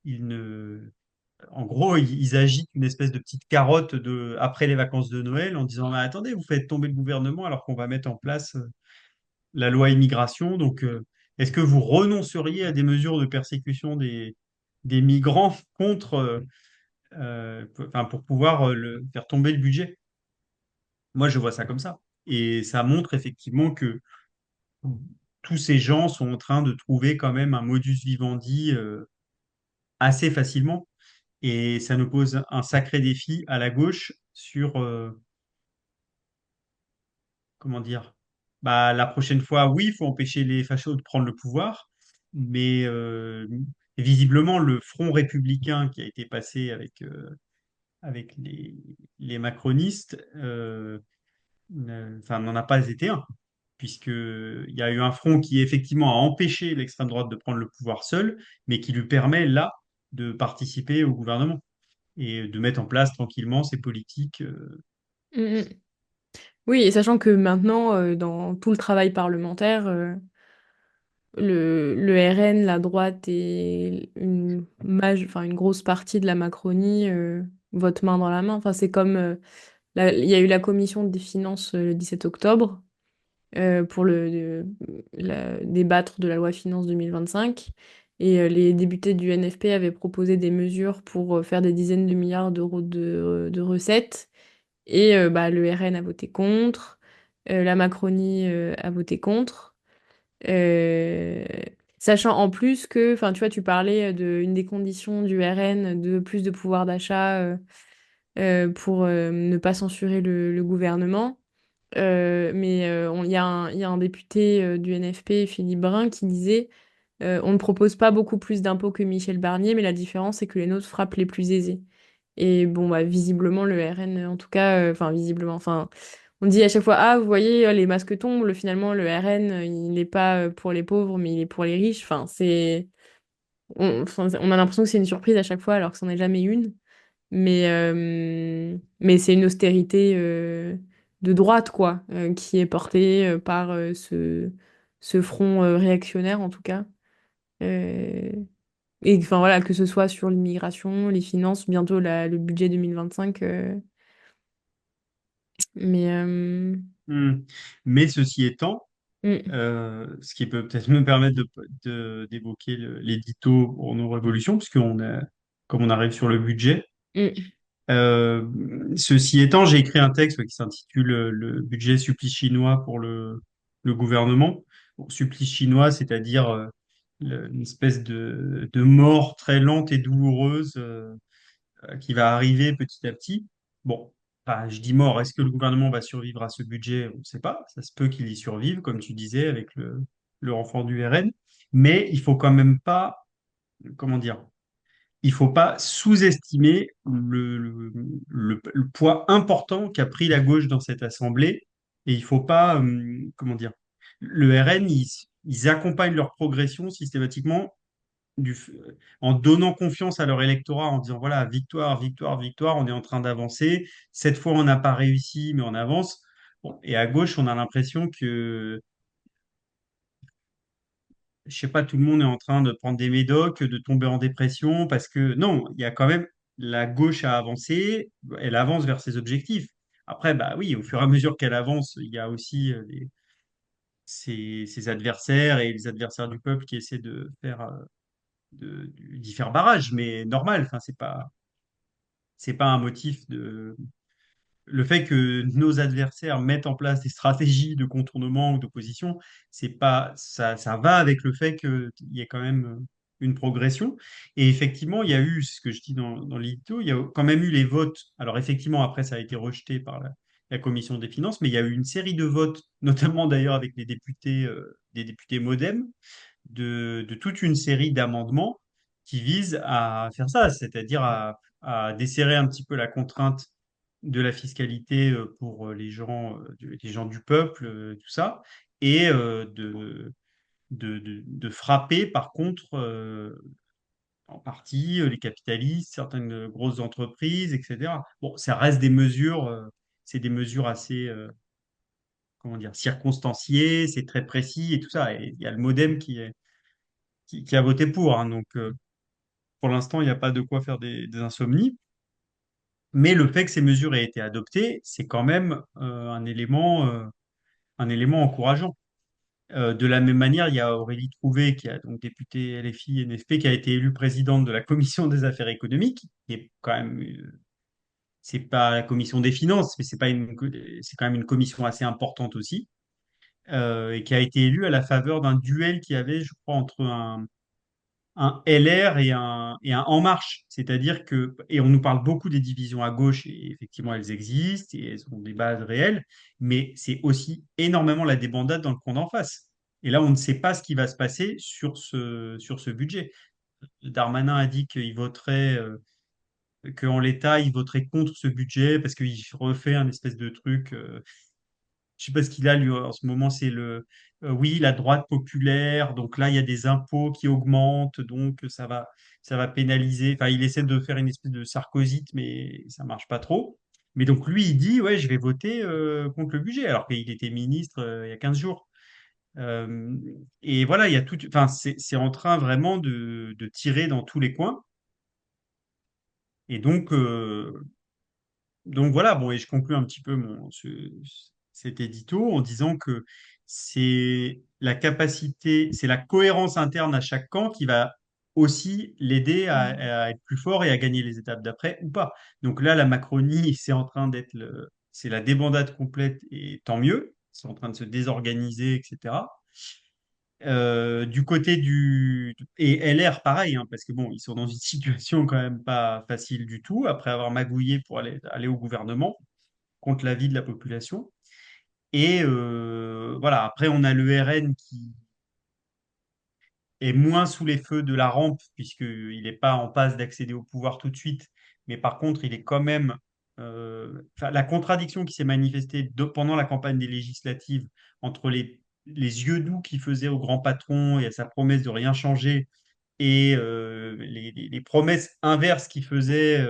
il ne... en gros, ils agitent une espèce de petite carotte après les vacances de Noël en disant, mais attendez, vous faites tomber le gouvernement alors qu'on va mettre en place la loi immigration. Donc, est-ce que vous renonceriez à des mesures de persécution des migrants enfin, pour pouvoir faire tomber le budget? Moi, je vois ça comme ça. Et ça montre effectivement que tous ces gens sont en train de trouver quand même un modus vivendi assez facilement. Et ça nous pose un sacré défi à la gauche sur, comment dire, bah, la prochaine fois, oui, il faut empêcher les fachos de prendre le pouvoir, mais visiblement, le front républicain qui a été passé avec les macronistes, enfin, n'en a pas été un, puisqu'il y a eu un front qui, effectivement, a empêché l'extrême droite de prendre le pouvoir seul, mais qui lui permet, là, de participer au gouvernement et de mettre en place tranquillement ses politiques.
Mm, mm. Oui, et sachant que maintenant, dans tout le travail parlementaire, le RN, la droite et enfin, une grosse partie de la Macronie votent main dans la main. Enfin, c'est comme il y a eu la commission des finances le 17 octobre pour débattre de la loi finances 2025. Et les députés du NFP avaient proposé des mesures pour faire des dizaines de milliards d'euros de recettes. Et bah, le RN a voté contre, la Macronie a voté contre. Euh, Sachant en plus que, enfin, tu vois, tu parlais de une des conditions du RN de plus de pouvoir d'achat pour ne pas censurer le gouvernement. Mais il y a un député du NFP, Philippe Brun, qui disait on ne propose pas beaucoup plus d'impôts que Michel Barnier, mais la différence, c'est que les nôtres frappent les plus aisés. Et bon, bah, visiblement, le RN, en tout cas, enfin, visiblement, enfin, on dit à chaque fois, ah, vous voyez, les masques tombent, finalement, le RN, il n'est pas pour les pauvres, mais il est pour les riches. Enfin, on a l'impression que c'est une surprise à chaque fois, alors que c'en est jamais une. Mais c'est une austérité de droite, quoi, qui est portée par ce front réactionnaire, en tout cas. Euh, et enfin, voilà, que ce soit sur l'immigration, les finances, bientôt le budget 2025. Mais
Hmm. Mais ceci étant,
mm,
ce qui peut peut-être me permettre d'évoquer l'édito pour nos révolutions, puisqu'on a, comme on arrive sur le budget.
mm,
Euh, Ceci étant, j'ai écrit un texte qui s'intitule Le budget supplice chinois pour le gouvernement. Bon, supplice chinois, c'est-à-dire une espèce de mort très lente et douloureuse qui va arriver petit à petit. Bon, enfin, je dis mort, est-ce que le gouvernement va survivre à ce budget? On ne sait pas. Ça se peut qu'il y survive, comme tu disais, avec le renfort du RN. Mais il faut quand même pas, comment dire, il faut pas sous-estimer le poids important qu'a pris la gauche dans cette assemblée. Et il faut pas, comment dire, le RN, ils accompagnent leur progression systématiquement du, en donnant confiance à leur électorat, en disant voilà, victoire, victoire, victoire, on est en train d'avancer. Cette fois, on n'a pas réussi, mais on avance. Bon, et à gauche, on a l'impression que, je sais pas, tout le monde est en train de prendre des médocs, de tomber en dépression, parce que non, il y a quand même la gauche à avancer, elle avance vers ses objectifs. Après, bah oui, au fur et à mesure qu'elle avance, il y a aussi ses adversaires et les adversaires du peuple qui essaient de faire d'y faire barrage, mais normal. Enfin, c'est pas un motif de. Le fait que nos adversaires mettent en place des stratégies de contournement ou d'opposition, c'est pas ça va avec le fait qu'il y ait quand même une progression. Et effectivement, il y a eu, c'est ce que je dis dans l'édito, il y a quand même eu les votes. Alors effectivement, après, ça a été rejeté par la commission des finances, mais il y a eu une série de votes, notamment d'ailleurs avec des députés MoDem, de toute une série d'amendements qui visent à faire ça, c'est-à-dire à desserrer un petit peu la contrainte de la fiscalité pour les gens du peuple, tout ça, et de frapper, par contre, en partie, les capitalistes, certaines grosses entreprises, etc. Bon, ça reste des mesures, c'est des mesures assez, comment dire, circonstanciées, c'est très précis et tout ça. Et il y a le MoDem qui a voté pour, hein, donc pour l'instant, il n'y a pas de quoi faire des insomnies. Mais le fait que ces mesures aient été adoptées, c'est quand même un élément encourageant. De la même manière, il y a Aurélie Trouvé, qui a donc député LFI NFP, qui a été élue présidente de la commission des affaires économiques, qui est quand même, c'est pas la commission des finances, mais c'est quand même une commission assez importante aussi, et qui a été élue à la faveur d'un duel qu'il y avait, je crois, entre un LR et un En Marche. C'est-à-dire que, et on nous parle beaucoup des divisions à gauche, et effectivement elles existent, et elles ont des bases réelles, mais c'est aussi énormément la débandade dans le camp d'en face. Et là, on ne sait pas ce qui va se passer sur ce budget. Darmanin a dit qu'il voterait, qu'en l'état, il voterait contre ce budget parce qu'il refait un espèce de truc. Je sais pas ce qu'il a, lui, en ce moment, c'est oui, la droite populaire. Donc là, il y a des impôts qui augmentent, donc ça va pénaliser. Enfin, il essaie de faire une espèce de Sarkozyte, mais ça marche pas trop. Mais donc lui, il dit, ouais, je vais voter contre le budget, alors qu'il était ministre il y a 15 jours. Euh, et voilà, il y a tout, enfin, c'est en train vraiment de tirer dans tous les coins. Et donc voilà, bon, et je conclue un petit peu cet édito en disant que c'est la capacité, c'est la cohérence interne à chaque camp qui va aussi l'aider à être plus fort et à gagner les étapes d'après ou pas. Donc là, la Macronie, c'est en train c'est la débandade complète et tant mieux. C'est en train de se désorganiser, etc. Du côté et LR, pareil, hein, parce que bon, ils sont dans une situation quand même pas facile du tout, après avoir magouillé pour aller au gouvernement contre l'avis de la population. Et voilà, après, on a le RN qui est moins sous les feux de la rampe, puisqu'il n'est pas en passe d'accéder au pouvoir tout de suite, mais par contre, il est quand même... enfin, la contradiction qui s'est manifestée pendant la campagne des législatives entre les yeux doux qu'il faisait au grand patron et à sa promesse de rien changer et les promesses inverses qu'il faisait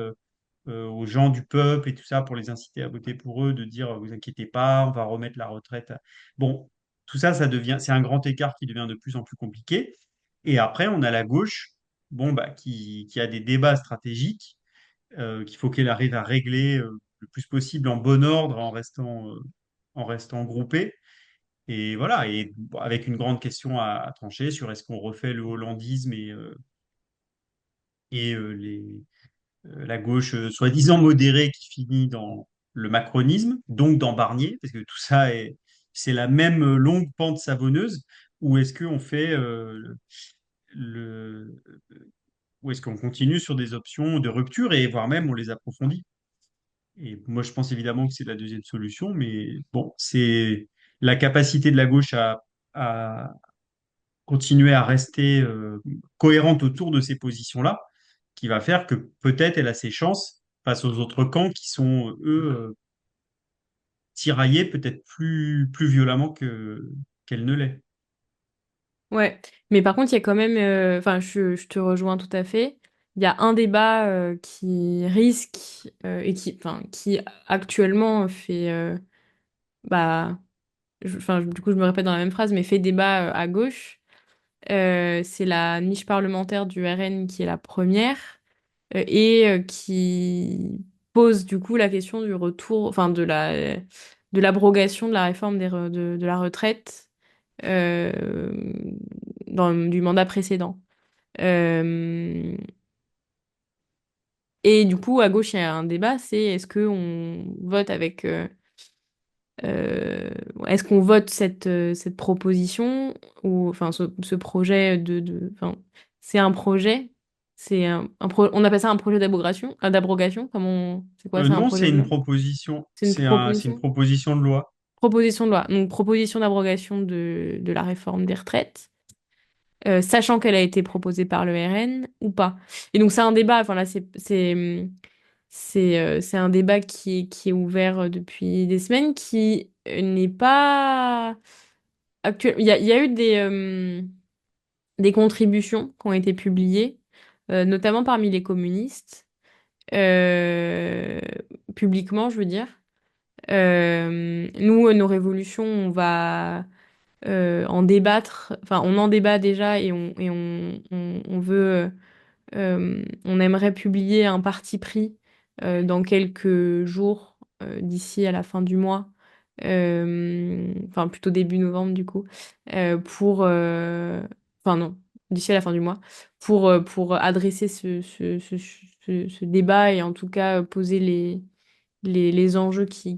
aux gens du peuple et tout ça pour les inciter à voter pour eux, de dire vous inquiétez pas, on va remettre la retraite. Bon, tout ça, c'est un grand écart qui devient de plus en plus compliqué. Et après, on a la gauche, bon, bah, qui a des débats stratégiques qu'il faut qu'elle arrive à régler le plus possible en bon ordre, en restant groupée. Et voilà, et bon, avec une grande question à trancher sur est-ce qu'on refait le hollandisme et la gauche soi-disant modérée qui finit dans le macronisme, donc dans Barnier, parce que tout ça c'est la même longue pente savonneuse, ou est-ce qu'on fait le, ou est-ce qu'on continue sur des options de rupture et voire même on les approfondit? Et moi, je pense évidemment que c'est la deuxième solution, mais bon, c'est la capacité de la gauche à continuer à rester cohérente autour de ces positions-là, qui va faire que peut-être elle a ses chances face aux autres camps qui sont, eux, tiraillés peut-être plus violemment qu'elle ne l'est.
Ouais, mais par contre, il y a quand même, enfin, je te rejoins tout à fait. Il y a un débat qui risque et enfin, qui actuellement fait, bah, enfin, du coup, je me répète dans la même phrase, mais fait débat à gauche. C'est la niche parlementaire du RN qui est la première et qui pose du coup la question du retour, enfin, de l'abrogation de la réforme de la retraite euh, du mandat précédent. Euh, et du coup, à gauche, il y a un débat, c'est est-ce que on vote avec, euh, est-ce qu'on vote cette proposition ou enfin ce projet enfin, c'est un projet, on appelle ça un projet d'abrogation, c'est quoi, c'est un
Non,
projet
c'est
de
une
loi?
proposition.
C'est une
C'est une
proposition?
proposition de loi.
Proposition de loi, donc proposition d'abrogation de la réforme des retraites. Sachant qu'elle a été proposée par le RN ou pas. Et donc c'est un débat, enfin là c'est un débat qui est ouvert depuis des semaines, qui n'est pas il y a eu des contributions qui ont été publiées, notamment parmi les communistes, euh, publiquement, je veux dire. Nous, nos révolutions, on va en débattre, enfin, on en débat déjà et on veut, on aimerait publier un parti pris dans quelques jours, d'ici à la fin du mois, enfin plutôt début novembre du coup, pour, enfin non, d'ici à la fin du mois, pour adresser ce débat et en tout cas poser les enjeux qui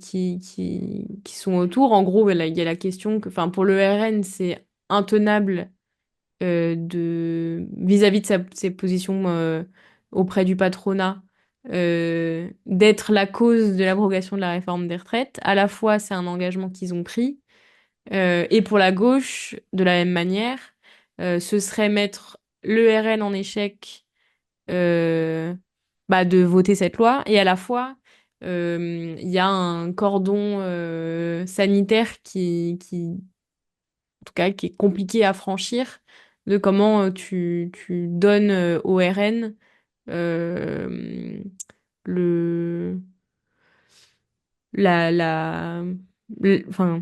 sont autour. En gros, voilà, il y a la question que, enfin, pour le RN, c'est intenable vis-à-vis de ses positions auprès du patronat, d'être la cause de l'abrogation de la réforme des retraites. À la fois, c'est un engagement qu'ils ont pris, et pour la gauche, de la même manière, ce serait mettre le RN en échec, euh, bah, de voter cette loi, et à la fois, il y a un cordon sanitaire en tout cas, qui est compliqué à franchir, de comment tu donnes au RN euh, le, enfin,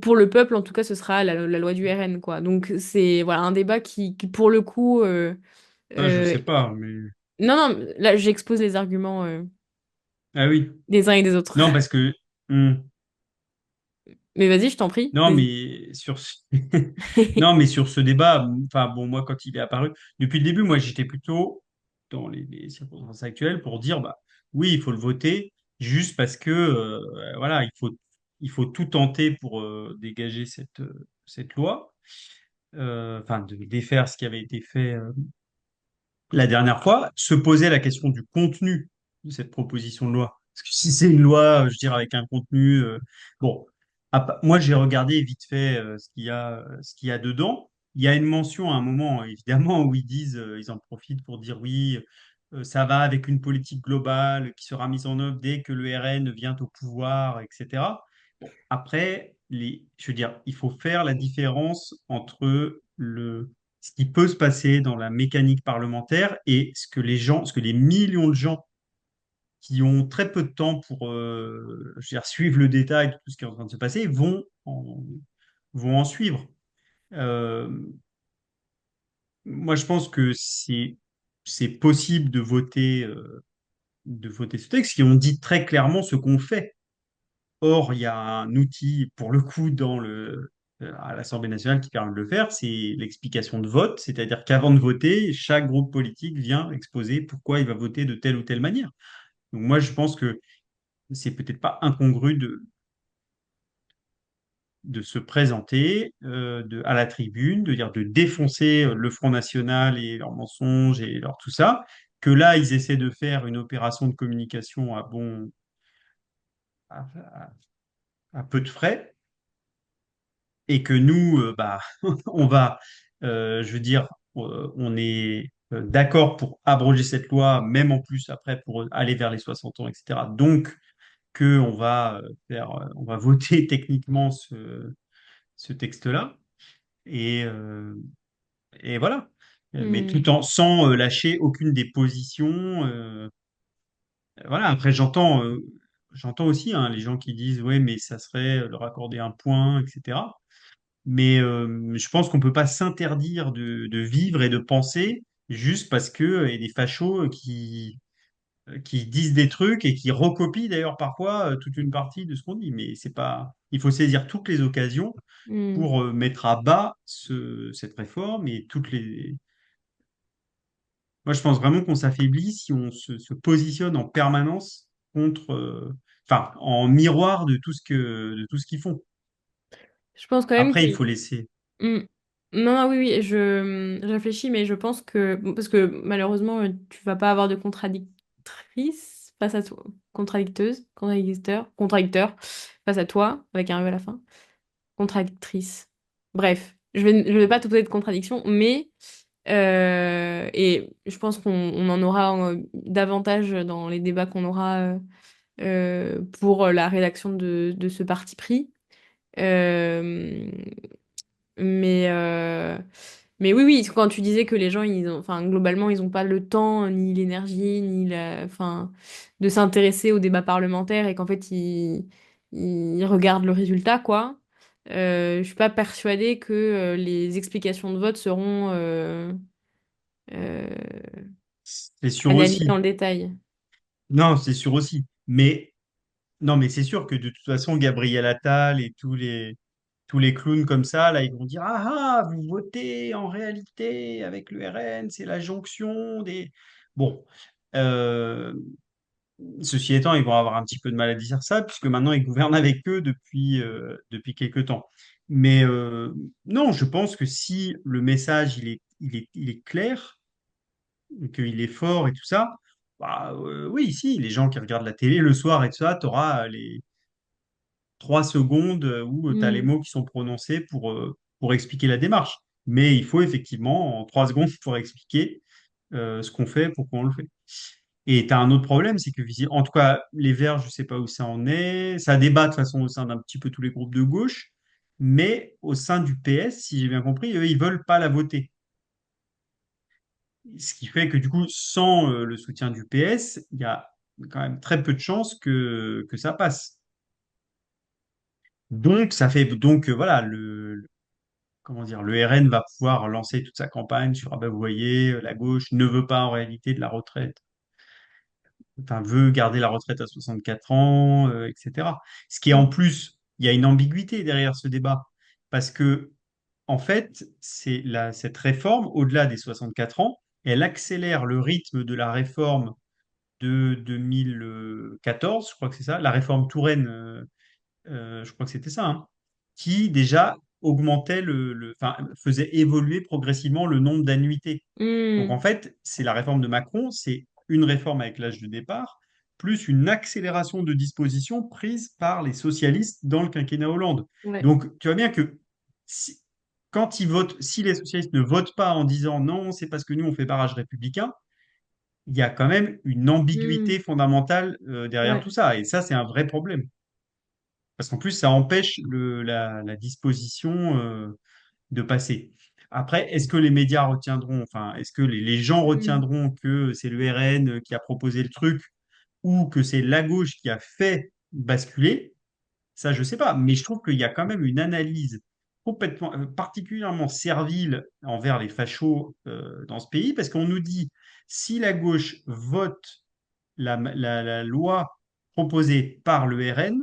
pour le peuple, en tout cas, ce sera la loi du RN, quoi. Donc, c'est, voilà, un débat qui, pour le coup,
Ah, je
euh,
sais pas, mais
non, non, là, j'expose les arguments
ah oui.
des uns et des autres.
Non, parce que hmm.
Mais vas-y, je t'en prie,
Non,
vas-y.
mais sur ce... non, mais sur ce débat, enfin bon, moi quand il est apparu, depuis le début, moi j'étais plutôt dans les circonstances actuelles pour dire bah oui, il faut le voter juste parce que voilà, il faut tout tenter pour dégager cette loi, enfin de défaire ce qui avait été fait la dernière fois, se poser la question du contenu de cette proposition de loi. Parce que si c'est une loi, je veux dire, avec un contenu, bon, moi j'ai regardé vite fait ce qu'il y a dedans. Il y a une mention à un moment, évidemment, où ils disent, ils en profitent pour dire oui, ça va avec une politique globale qui sera mise en œuvre dès que le RN vient au pouvoir, etc. Bon, après, je veux dire, il faut faire la différence entre ce qui peut se passer dans la mécanique parlementaire et ce que les millions de gens qui ont très peu de temps pour je veux dire, suivre le détail de tout ce qui est en train de se passer vont en suivre. Euh, Moi, je pense que c'est possible de voter ce texte, qui ont dit très clairement ce qu'on fait. Or, il y a un outil, pour le coup, à l'Assemblée nationale qui permet de le faire, c'est l'explication de vote, c'est-à-dire qu'avant de voter, chaque groupe politique vient exposer pourquoi il va voter de telle ou telle manière. Donc moi, je pense que c'est peut-être pas incongru de se présenter à la tribune, de défoncer le Front National et leurs mensonges et leur tout ça, que là, ils essaient de faire une opération de communication à, à peu de frais, et que nous, bah, on va, je veux dire, on est d'accord pour abroger cette loi, même en plus après pour aller vers les 60 ans, etc. Donc, que on va voter techniquement ce texte-là, et, euh, et voilà. Mais
Hmm.
sans lâcher aucune des positions. Voilà. Après, j'entends aussi hein, les gens qui disent, ouais, mais ça serait leur accorder un point, etc. Mais je pense qu'on peut pas s'interdire de vivre et de penser juste parce que il y a des fachos qui disent des trucs et qui recopient d'ailleurs parfois toute une partie de ce qu'on dit. Mais c'est pas, il faut saisir toutes les occasions
Hmm.
pour mettre à bas cette réforme et Moi, je pense vraiment qu'on s'affaiblit si on se positionne en permanence contre, enfin, en miroir de tout ce qu'ils font.
Je pense quand même
Après, il
qu'il
faut laisser.
Hmm. Non, non, oui, oui, je réfléchis, mais je pense que, bon, parce que malheureusement, tu vas pas avoir de contradictrice face à toi, contradicteur face à toi, avec un E à la fin, contradictrice. Bref, je vais pas te poser de contradiction, mais, et je pense qu'on en aura davantage dans les débats qu'on aura pour la rédaction de ce parti pris. Euh, mais, euh, mais oui, oui, quand tu disais que les gens, enfin, globalement, ils n'ont pas le temps, ni l'énergie, enfin, de s'intéresser au débat parlementaire et qu'en fait, ils regardent le résultat, quoi. Je suis pas persuadée que les explications de vote seront euh,
C'est sûr
analysées
aussi.
dans le détail.
Non, c'est sûr aussi. Mais non, mais c'est sûr que de toute façon, Gabriel Attal et tous les clowns comme ça, là, ils vont dire, ah, ah, vous votez en réalité avec le RN, c'est la jonction des... Bon, euh, ceci étant, ils vont avoir un petit peu de mal à dire ça, puisque maintenant, ils gouvernent avec eux depuis quelques temps. Mais non, je pense que si le message, il est clair, qu'il est fort et tout ça, bah, oui, si, les gens qui regardent la télé le soir et tout ça, tu auras les 3 secondes où tu as les
Hmm.
mots qui sont prononcés pour expliquer la démarche. Mais il faut effectivement en 3 secondes pour expliquer ce qu'on fait, pourquoi on le fait. Et tu as un autre problème, c'est que, en tout cas, les Verts, je ne sais pas où ça en est. Ça débat de toute façon au sein d'un petit peu tous les groupes de gauche. Mais au sein du PS, si j'ai bien compris, eux, ils veulent pas la voter. Ce qui fait que du coup, sans le soutien du PS, il y a quand même très peu de chances que ça passe. Donc, ça fait donc voilà, comment dire, le RN va pouvoir lancer toute sa campagne sur ah ben, vous voyez, la gauche ne veut pas en réalité de la retraite, enfin veut garder la retraite à 64 ans, etc. Ce qui est en plus, il y a une ambiguïté derrière ce débat parce que en fait, cette réforme, au-delà des 64 ans, elle accélère le rythme de la réforme de 2014, je crois que c'est ça, la réforme Touraine, je crois que c'était ça, hein, qui déjà augmentait enfin, faisait évoluer progressivement le nombre d'annuités. Donc en
Hmm.
fait, c'est la réforme de Macron, c'est une réforme avec l'âge de départ, plus une accélération de dispositions prises par les socialistes dans le quinquennat Hollande.
Ouais.
Donc tu vois bien que si, quand ils votent, si les socialistes ne votent pas en disant non, c'est parce que nous on fait barrage républicain, il y a quand même une
Hmm.
ambiguïté fondamentale derrière
Ouais.
tout ça. Et ça, c'est un vrai problème. Parce qu'en plus, ça empêche la disposition de passer. Après, est-ce que les médias retiendront, enfin, est-ce que les gens
Hmm.
retiendront que c'est le RN qui a proposé le truc ou que c'est la gauche qui a fait basculer? Ça, je sais pas. Mais je trouve qu'il y a quand même une analyse complètement, particulièrement servile envers les fachos dans ce pays, parce qu'on nous dit, si la gauche vote la loi proposée par le RN,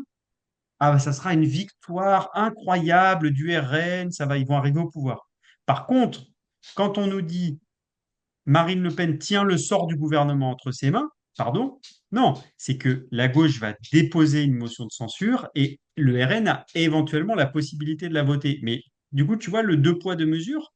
ah, bah, ça sera une victoire incroyable du RN, ils vont arriver au pouvoir. Par contre, quand on nous dit Marine Le Pen tient le sort du gouvernement entre ses mains, pardon, non, c'est que la gauche va déposer une motion de censure et le RN a éventuellement la possibilité de la voter. Mais du coup, tu vois le deux poids, deux mesures,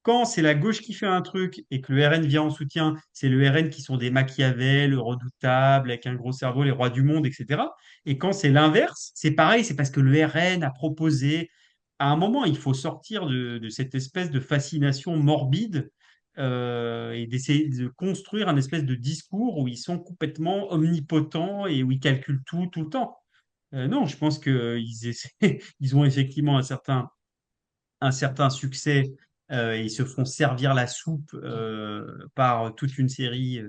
quand c'est la gauche qui fait un truc et que le RN vient en soutien, c'est le RN qui sont des Machiavel, redoutables, avec un gros cerveau, les rois du monde, etc. Et quand c'est l'inverse, c'est pareil, c'est parce que le RN a proposé. À un moment, il faut sortir de cette espèce de fascination morbide et d'essayer de construire un espèce de discours où ils sont complètement omnipotents et où ils calculent tout, tout le temps. Non, je pense qu'ils ils ont effectivement un certain succès et ils se font servir la soupe par toute une série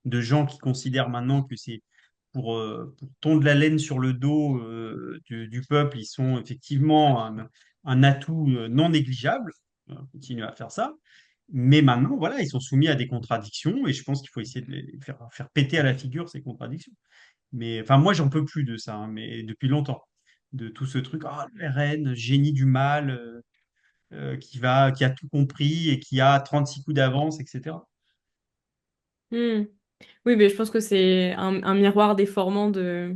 de gens qui considèrent maintenant que c'est pour tondre la laine sur le dos du peuple, ils sont effectivement un atout non négligeable. On continue à faire ça. Mais maintenant, voilà, ils sont soumis à des contradictions et je pense qu'il faut essayer de les faire péter à la figure ces contradictions. Mais enfin, moi, j'en peux plus de ça, hein, mais depuis longtemps, de tout ce truc, ah, le RN, génie du mal. Qui a tout compris et qui a 36 coups d'avance, etc.
Hmm. Oui, mais je pense que c'est un miroir déformant du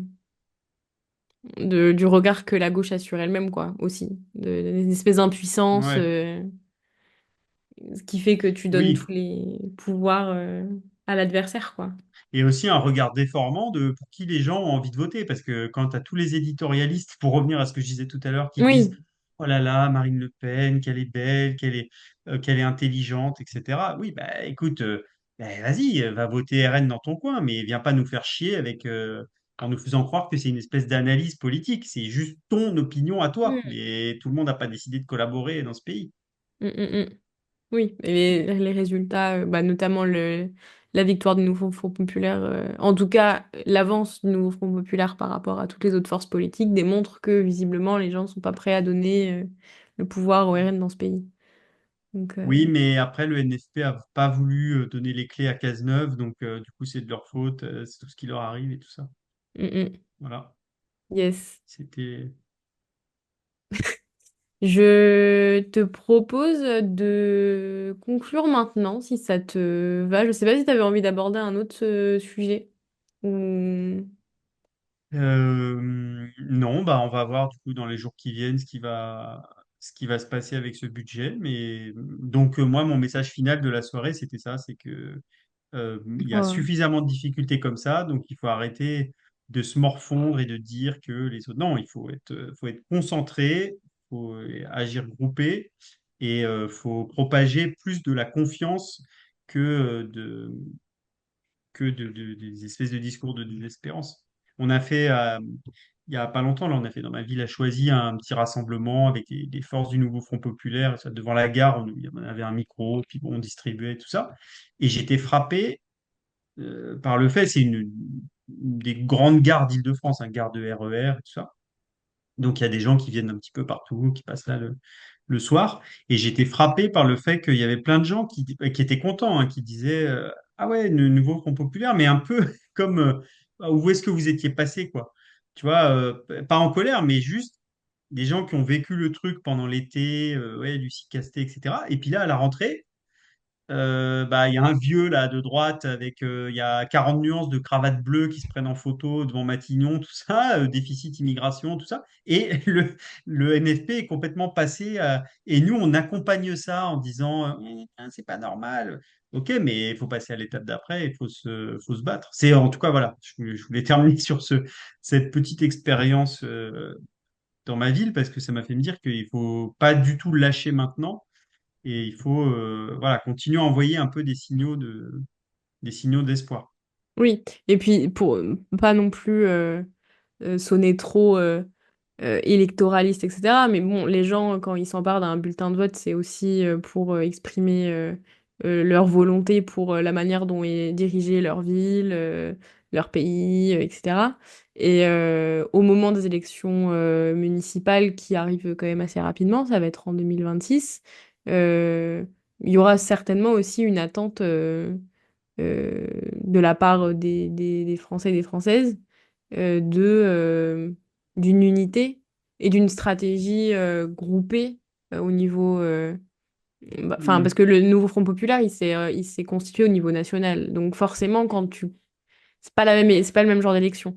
regard que la gauche a sur elle-même, quoi, aussi. Une espèce d'impuissance,
Ouais,
ce qui fait que tu donnes tous
oui.
les pouvoirs, à l'adversaire, quoi.
Et aussi un regard déformant de pour qui les gens ont envie de voter. Parce que quand tu as tous les éditorialistes, pour revenir à ce que je disais tout à l'heure, qui disent
Oui.
oh là là, Marine Le Pen, qu'elle est belle, qu'elle est intelligente, etc. Oui, bah écoute, bah, vas-y, va voter RN dans ton coin, mais viens pas nous faire chier avec. en nous faisant croire que c'est une espèce d'analyse politique. C'est juste ton opinion à toi,
Mm.
mais tout le monde n'a pas décidé de collaborer dans ce pays.
Mm, mm, mm. Oui, et les résultats, bah, notamment la victoire du nouveau Front populaire, en tout cas l'avance du nouveau Front populaire par rapport à toutes les autres forces politiques, démontre que visiblement les gens ne sont pas prêts à donner le pouvoir au RN dans ce pays. Donc,
Oui, mais après, le NFP a pas voulu donner les clés à Cazeneuve, donc du coup, c'est de leur faute, c'est tout ce qui leur arrive et tout ça.
mm, mm.
Voilà,
Yes.
c'était...
Je te propose de conclure maintenant, si ça te va. Je sais pas si tu avais envie d'aborder un autre sujet. Ou...
Non, bah, on va voir du coup dans les jours qui viennent ce qui va se passer avec ce budget. Mais donc, moi, mon message final de la soirée, c'était ça, c'est que il y a
Ouais.
suffisamment de difficultés comme ça, donc il faut arrêter de se morfondre et de dire que les autres. Non, faut être concentré, faut agir groupé et faut propager plus de la confiance que des espèces de discours de désespérance. On a fait, il y a pas longtemps, là, on a fait dans ma ville à Choisy un petit rassemblement avec des forces du nouveau Front populaire. Ça, devant la gare, on avait un micro, puis bon, on distribuait tout ça. Et j'étais frappé par le fait, c'est une des grandes gares d'Île-de-France, un gare de RER et tout ça. Donc il y a des gens qui viennent un petit peu partout, qui passent là le soir. Et j'étais frappé par le fait qu'il y avait plein de gens qui étaient contents, hein, qui disaient ah ouais, le nouveau Front populaire, mais un peu comme où est-ce que vous étiez passé, quoi. Tu vois, pas en colère, mais juste des gens qui ont vécu le truc pendant l'été, ouais, Lucie Casté, etc. Et puis là, à la rentrée, bah, il y a un vieux là de droite avec il y a 40 nuances de cravate bleue qui se prennent en photo devant Matignon, tout ça, déficit immigration, tout ça. Et le NFP est complètement passé et nous on accompagne ça en disant c'est pas normal. Ok, mais il faut passer à l'étape d'après, faut se battre. C'est en tout cas voilà, je voulais terminer sur cette petite expérience dans ma ville parce que ça m'a fait me dire qu'il faut pas du tout lâcher maintenant et il faut voilà, continuer à envoyer un peu des signaux d'espoir.
Oui, et puis pour pas non plus sonner trop électoraliste, etc. Mais bon, les gens, quand ils s'emparent d'un bulletin de vote, c'est aussi pour exprimer leur volonté pour la manière dont est dirigée leur ville, leur pays, etc. Et au moment des élections municipales qui arrivent quand même assez rapidement, ça va être en 2026, euh, il y aura certainement aussi une attente de la part des Français et des Françaises d'une unité et d'une stratégie groupée au niveau enfin parce
Mm.
que le nouveau Front populaire il s'est constitué au niveau national donc forcément quand tu c'est pas le même genre d'élection.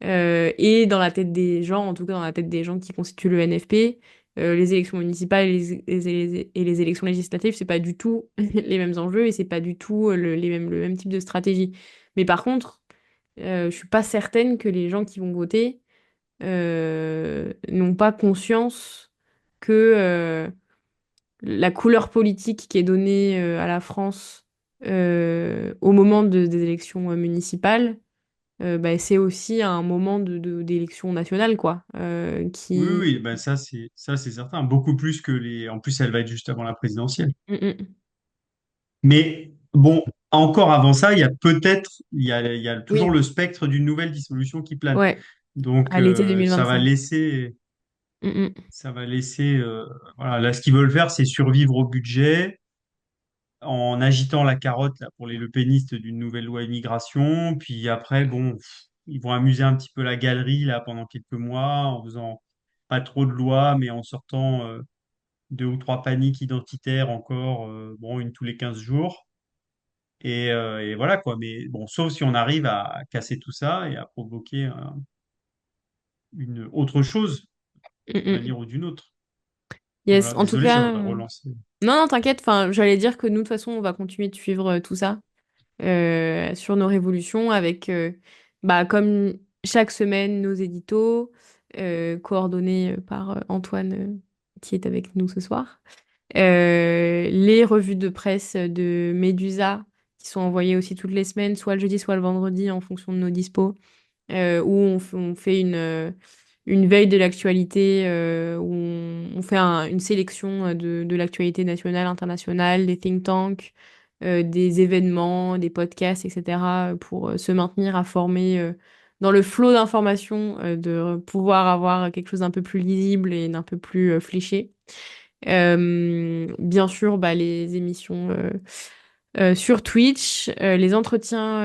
Et dans la tête des gens, en tout cas dans la tête des gens qui constituent le NFP, les élections municipales et les élections législatives, c'est pas du tout les mêmes enjeux et c'est pas du tout le même type de stratégie. Mais par contre, je suis pas certaine que les gens qui vont voter n'ont pas conscience que la couleur politique qui est donnée à la France au moment des élections municipales bah, c'est aussi un moment d'élection nationale, quoi.
Oui, oui,
Qui...
oui, ben ça c'est certain, beaucoup plus que les. En plus, elle va être juste avant la présidentielle.
Mm, mm.
Mais bon, encore avant ça, il y a toujours
Oui,
le spectre d'une nouvelle dissolution qui plane.
ouais,
Donc
à l'été 2025. Mm, mm.
ça va laisser, voilà, là ce qu'ils veulent faire, c'est survivre au budget en agitant la carotte là, pour les lepénistes d'une nouvelle loi immigration. Puis après, bon, ils vont amuser un petit peu la galerie là pendant quelques mois en faisant pas trop de lois, mais en sortant deux ou trois paniques identitaires encore, bon, une tous les 15 jours. Et voilà quoi. Mais bon, sauf si on arrive à casser tout ça et à provoquer une autre chose,
Mm,
d'une
mm.
manière ou d'une autre.
Yes,
Voilà,
en tout
désolé, j'ai
cas,
relancé.
non, non, t'inquiète, enfin, j'allais dire que nous, de toute façon, on va continuer de suivre tout ça sur nos révolutions avec, bah, comme chaque semaine, nos éditos, coordonnés par Antoine, qui est avec nous ce soir. Les revues de presse de Médusa, qui sont envoyées aussi toutes les semaines, soit le jeudi, soit le vendredi, en fonction de nos dispos. où on fait une veille de l'actualité, où on fait une sélection de l'actualité nationale, internationale, des think tanks, des événements, des podcasts, etc., pour se maintenir informé dans le flot d'informations, de pouvoir avoir quelque chose d'un peu plus lisible et d'un peu plus fléché. Bien sûr, bah, les émissions sur Twitch, les entretiens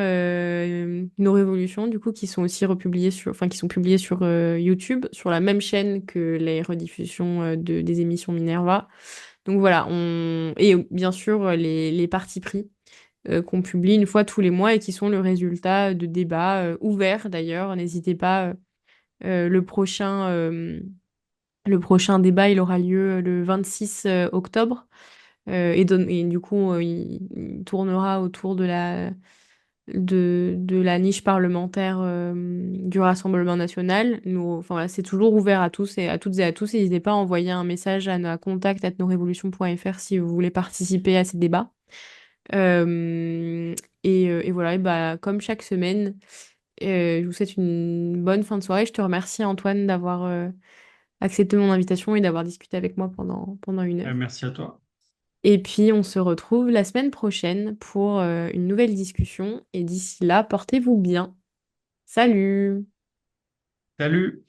Nos Révolutions, du coup, qui sont aussi republiés enfin, qui sont publiés sur YouTube, sur la même chaîne que les rediffusions des émissions Minerva. Donc voilà, et bien sûr, les partis pris qu'on publie une fois tous les mois et qui sont le résultat de débats ouverts d'ailleurs. N'hésitez pas, le prochain débat, il aura lieu le 26 octobre. Et du coup, il tournera autour de la niche parlementaire du Rassemblement national. Nous, enfin, voilà, c'est toujours ouvert à tous et à toutes et à tous. N'hésitez pas à envoyer un message à contact@nosrevolutions.fr si vous voulez participer à ces débats. Euh, et voilà, et bah, comme chaque semaine, je vous souhaite une bonne fin de soirée. Je te remercie, Antoine, d'avoir accepté mon invitation et d'avoir discuté avec moi pendant une heure.
Merci à toi.
Et puis, on se retrouve la semaine prochaine pour une nouvelle discussion. Et d'ici là, portez-vous bien. Salut!
Salut!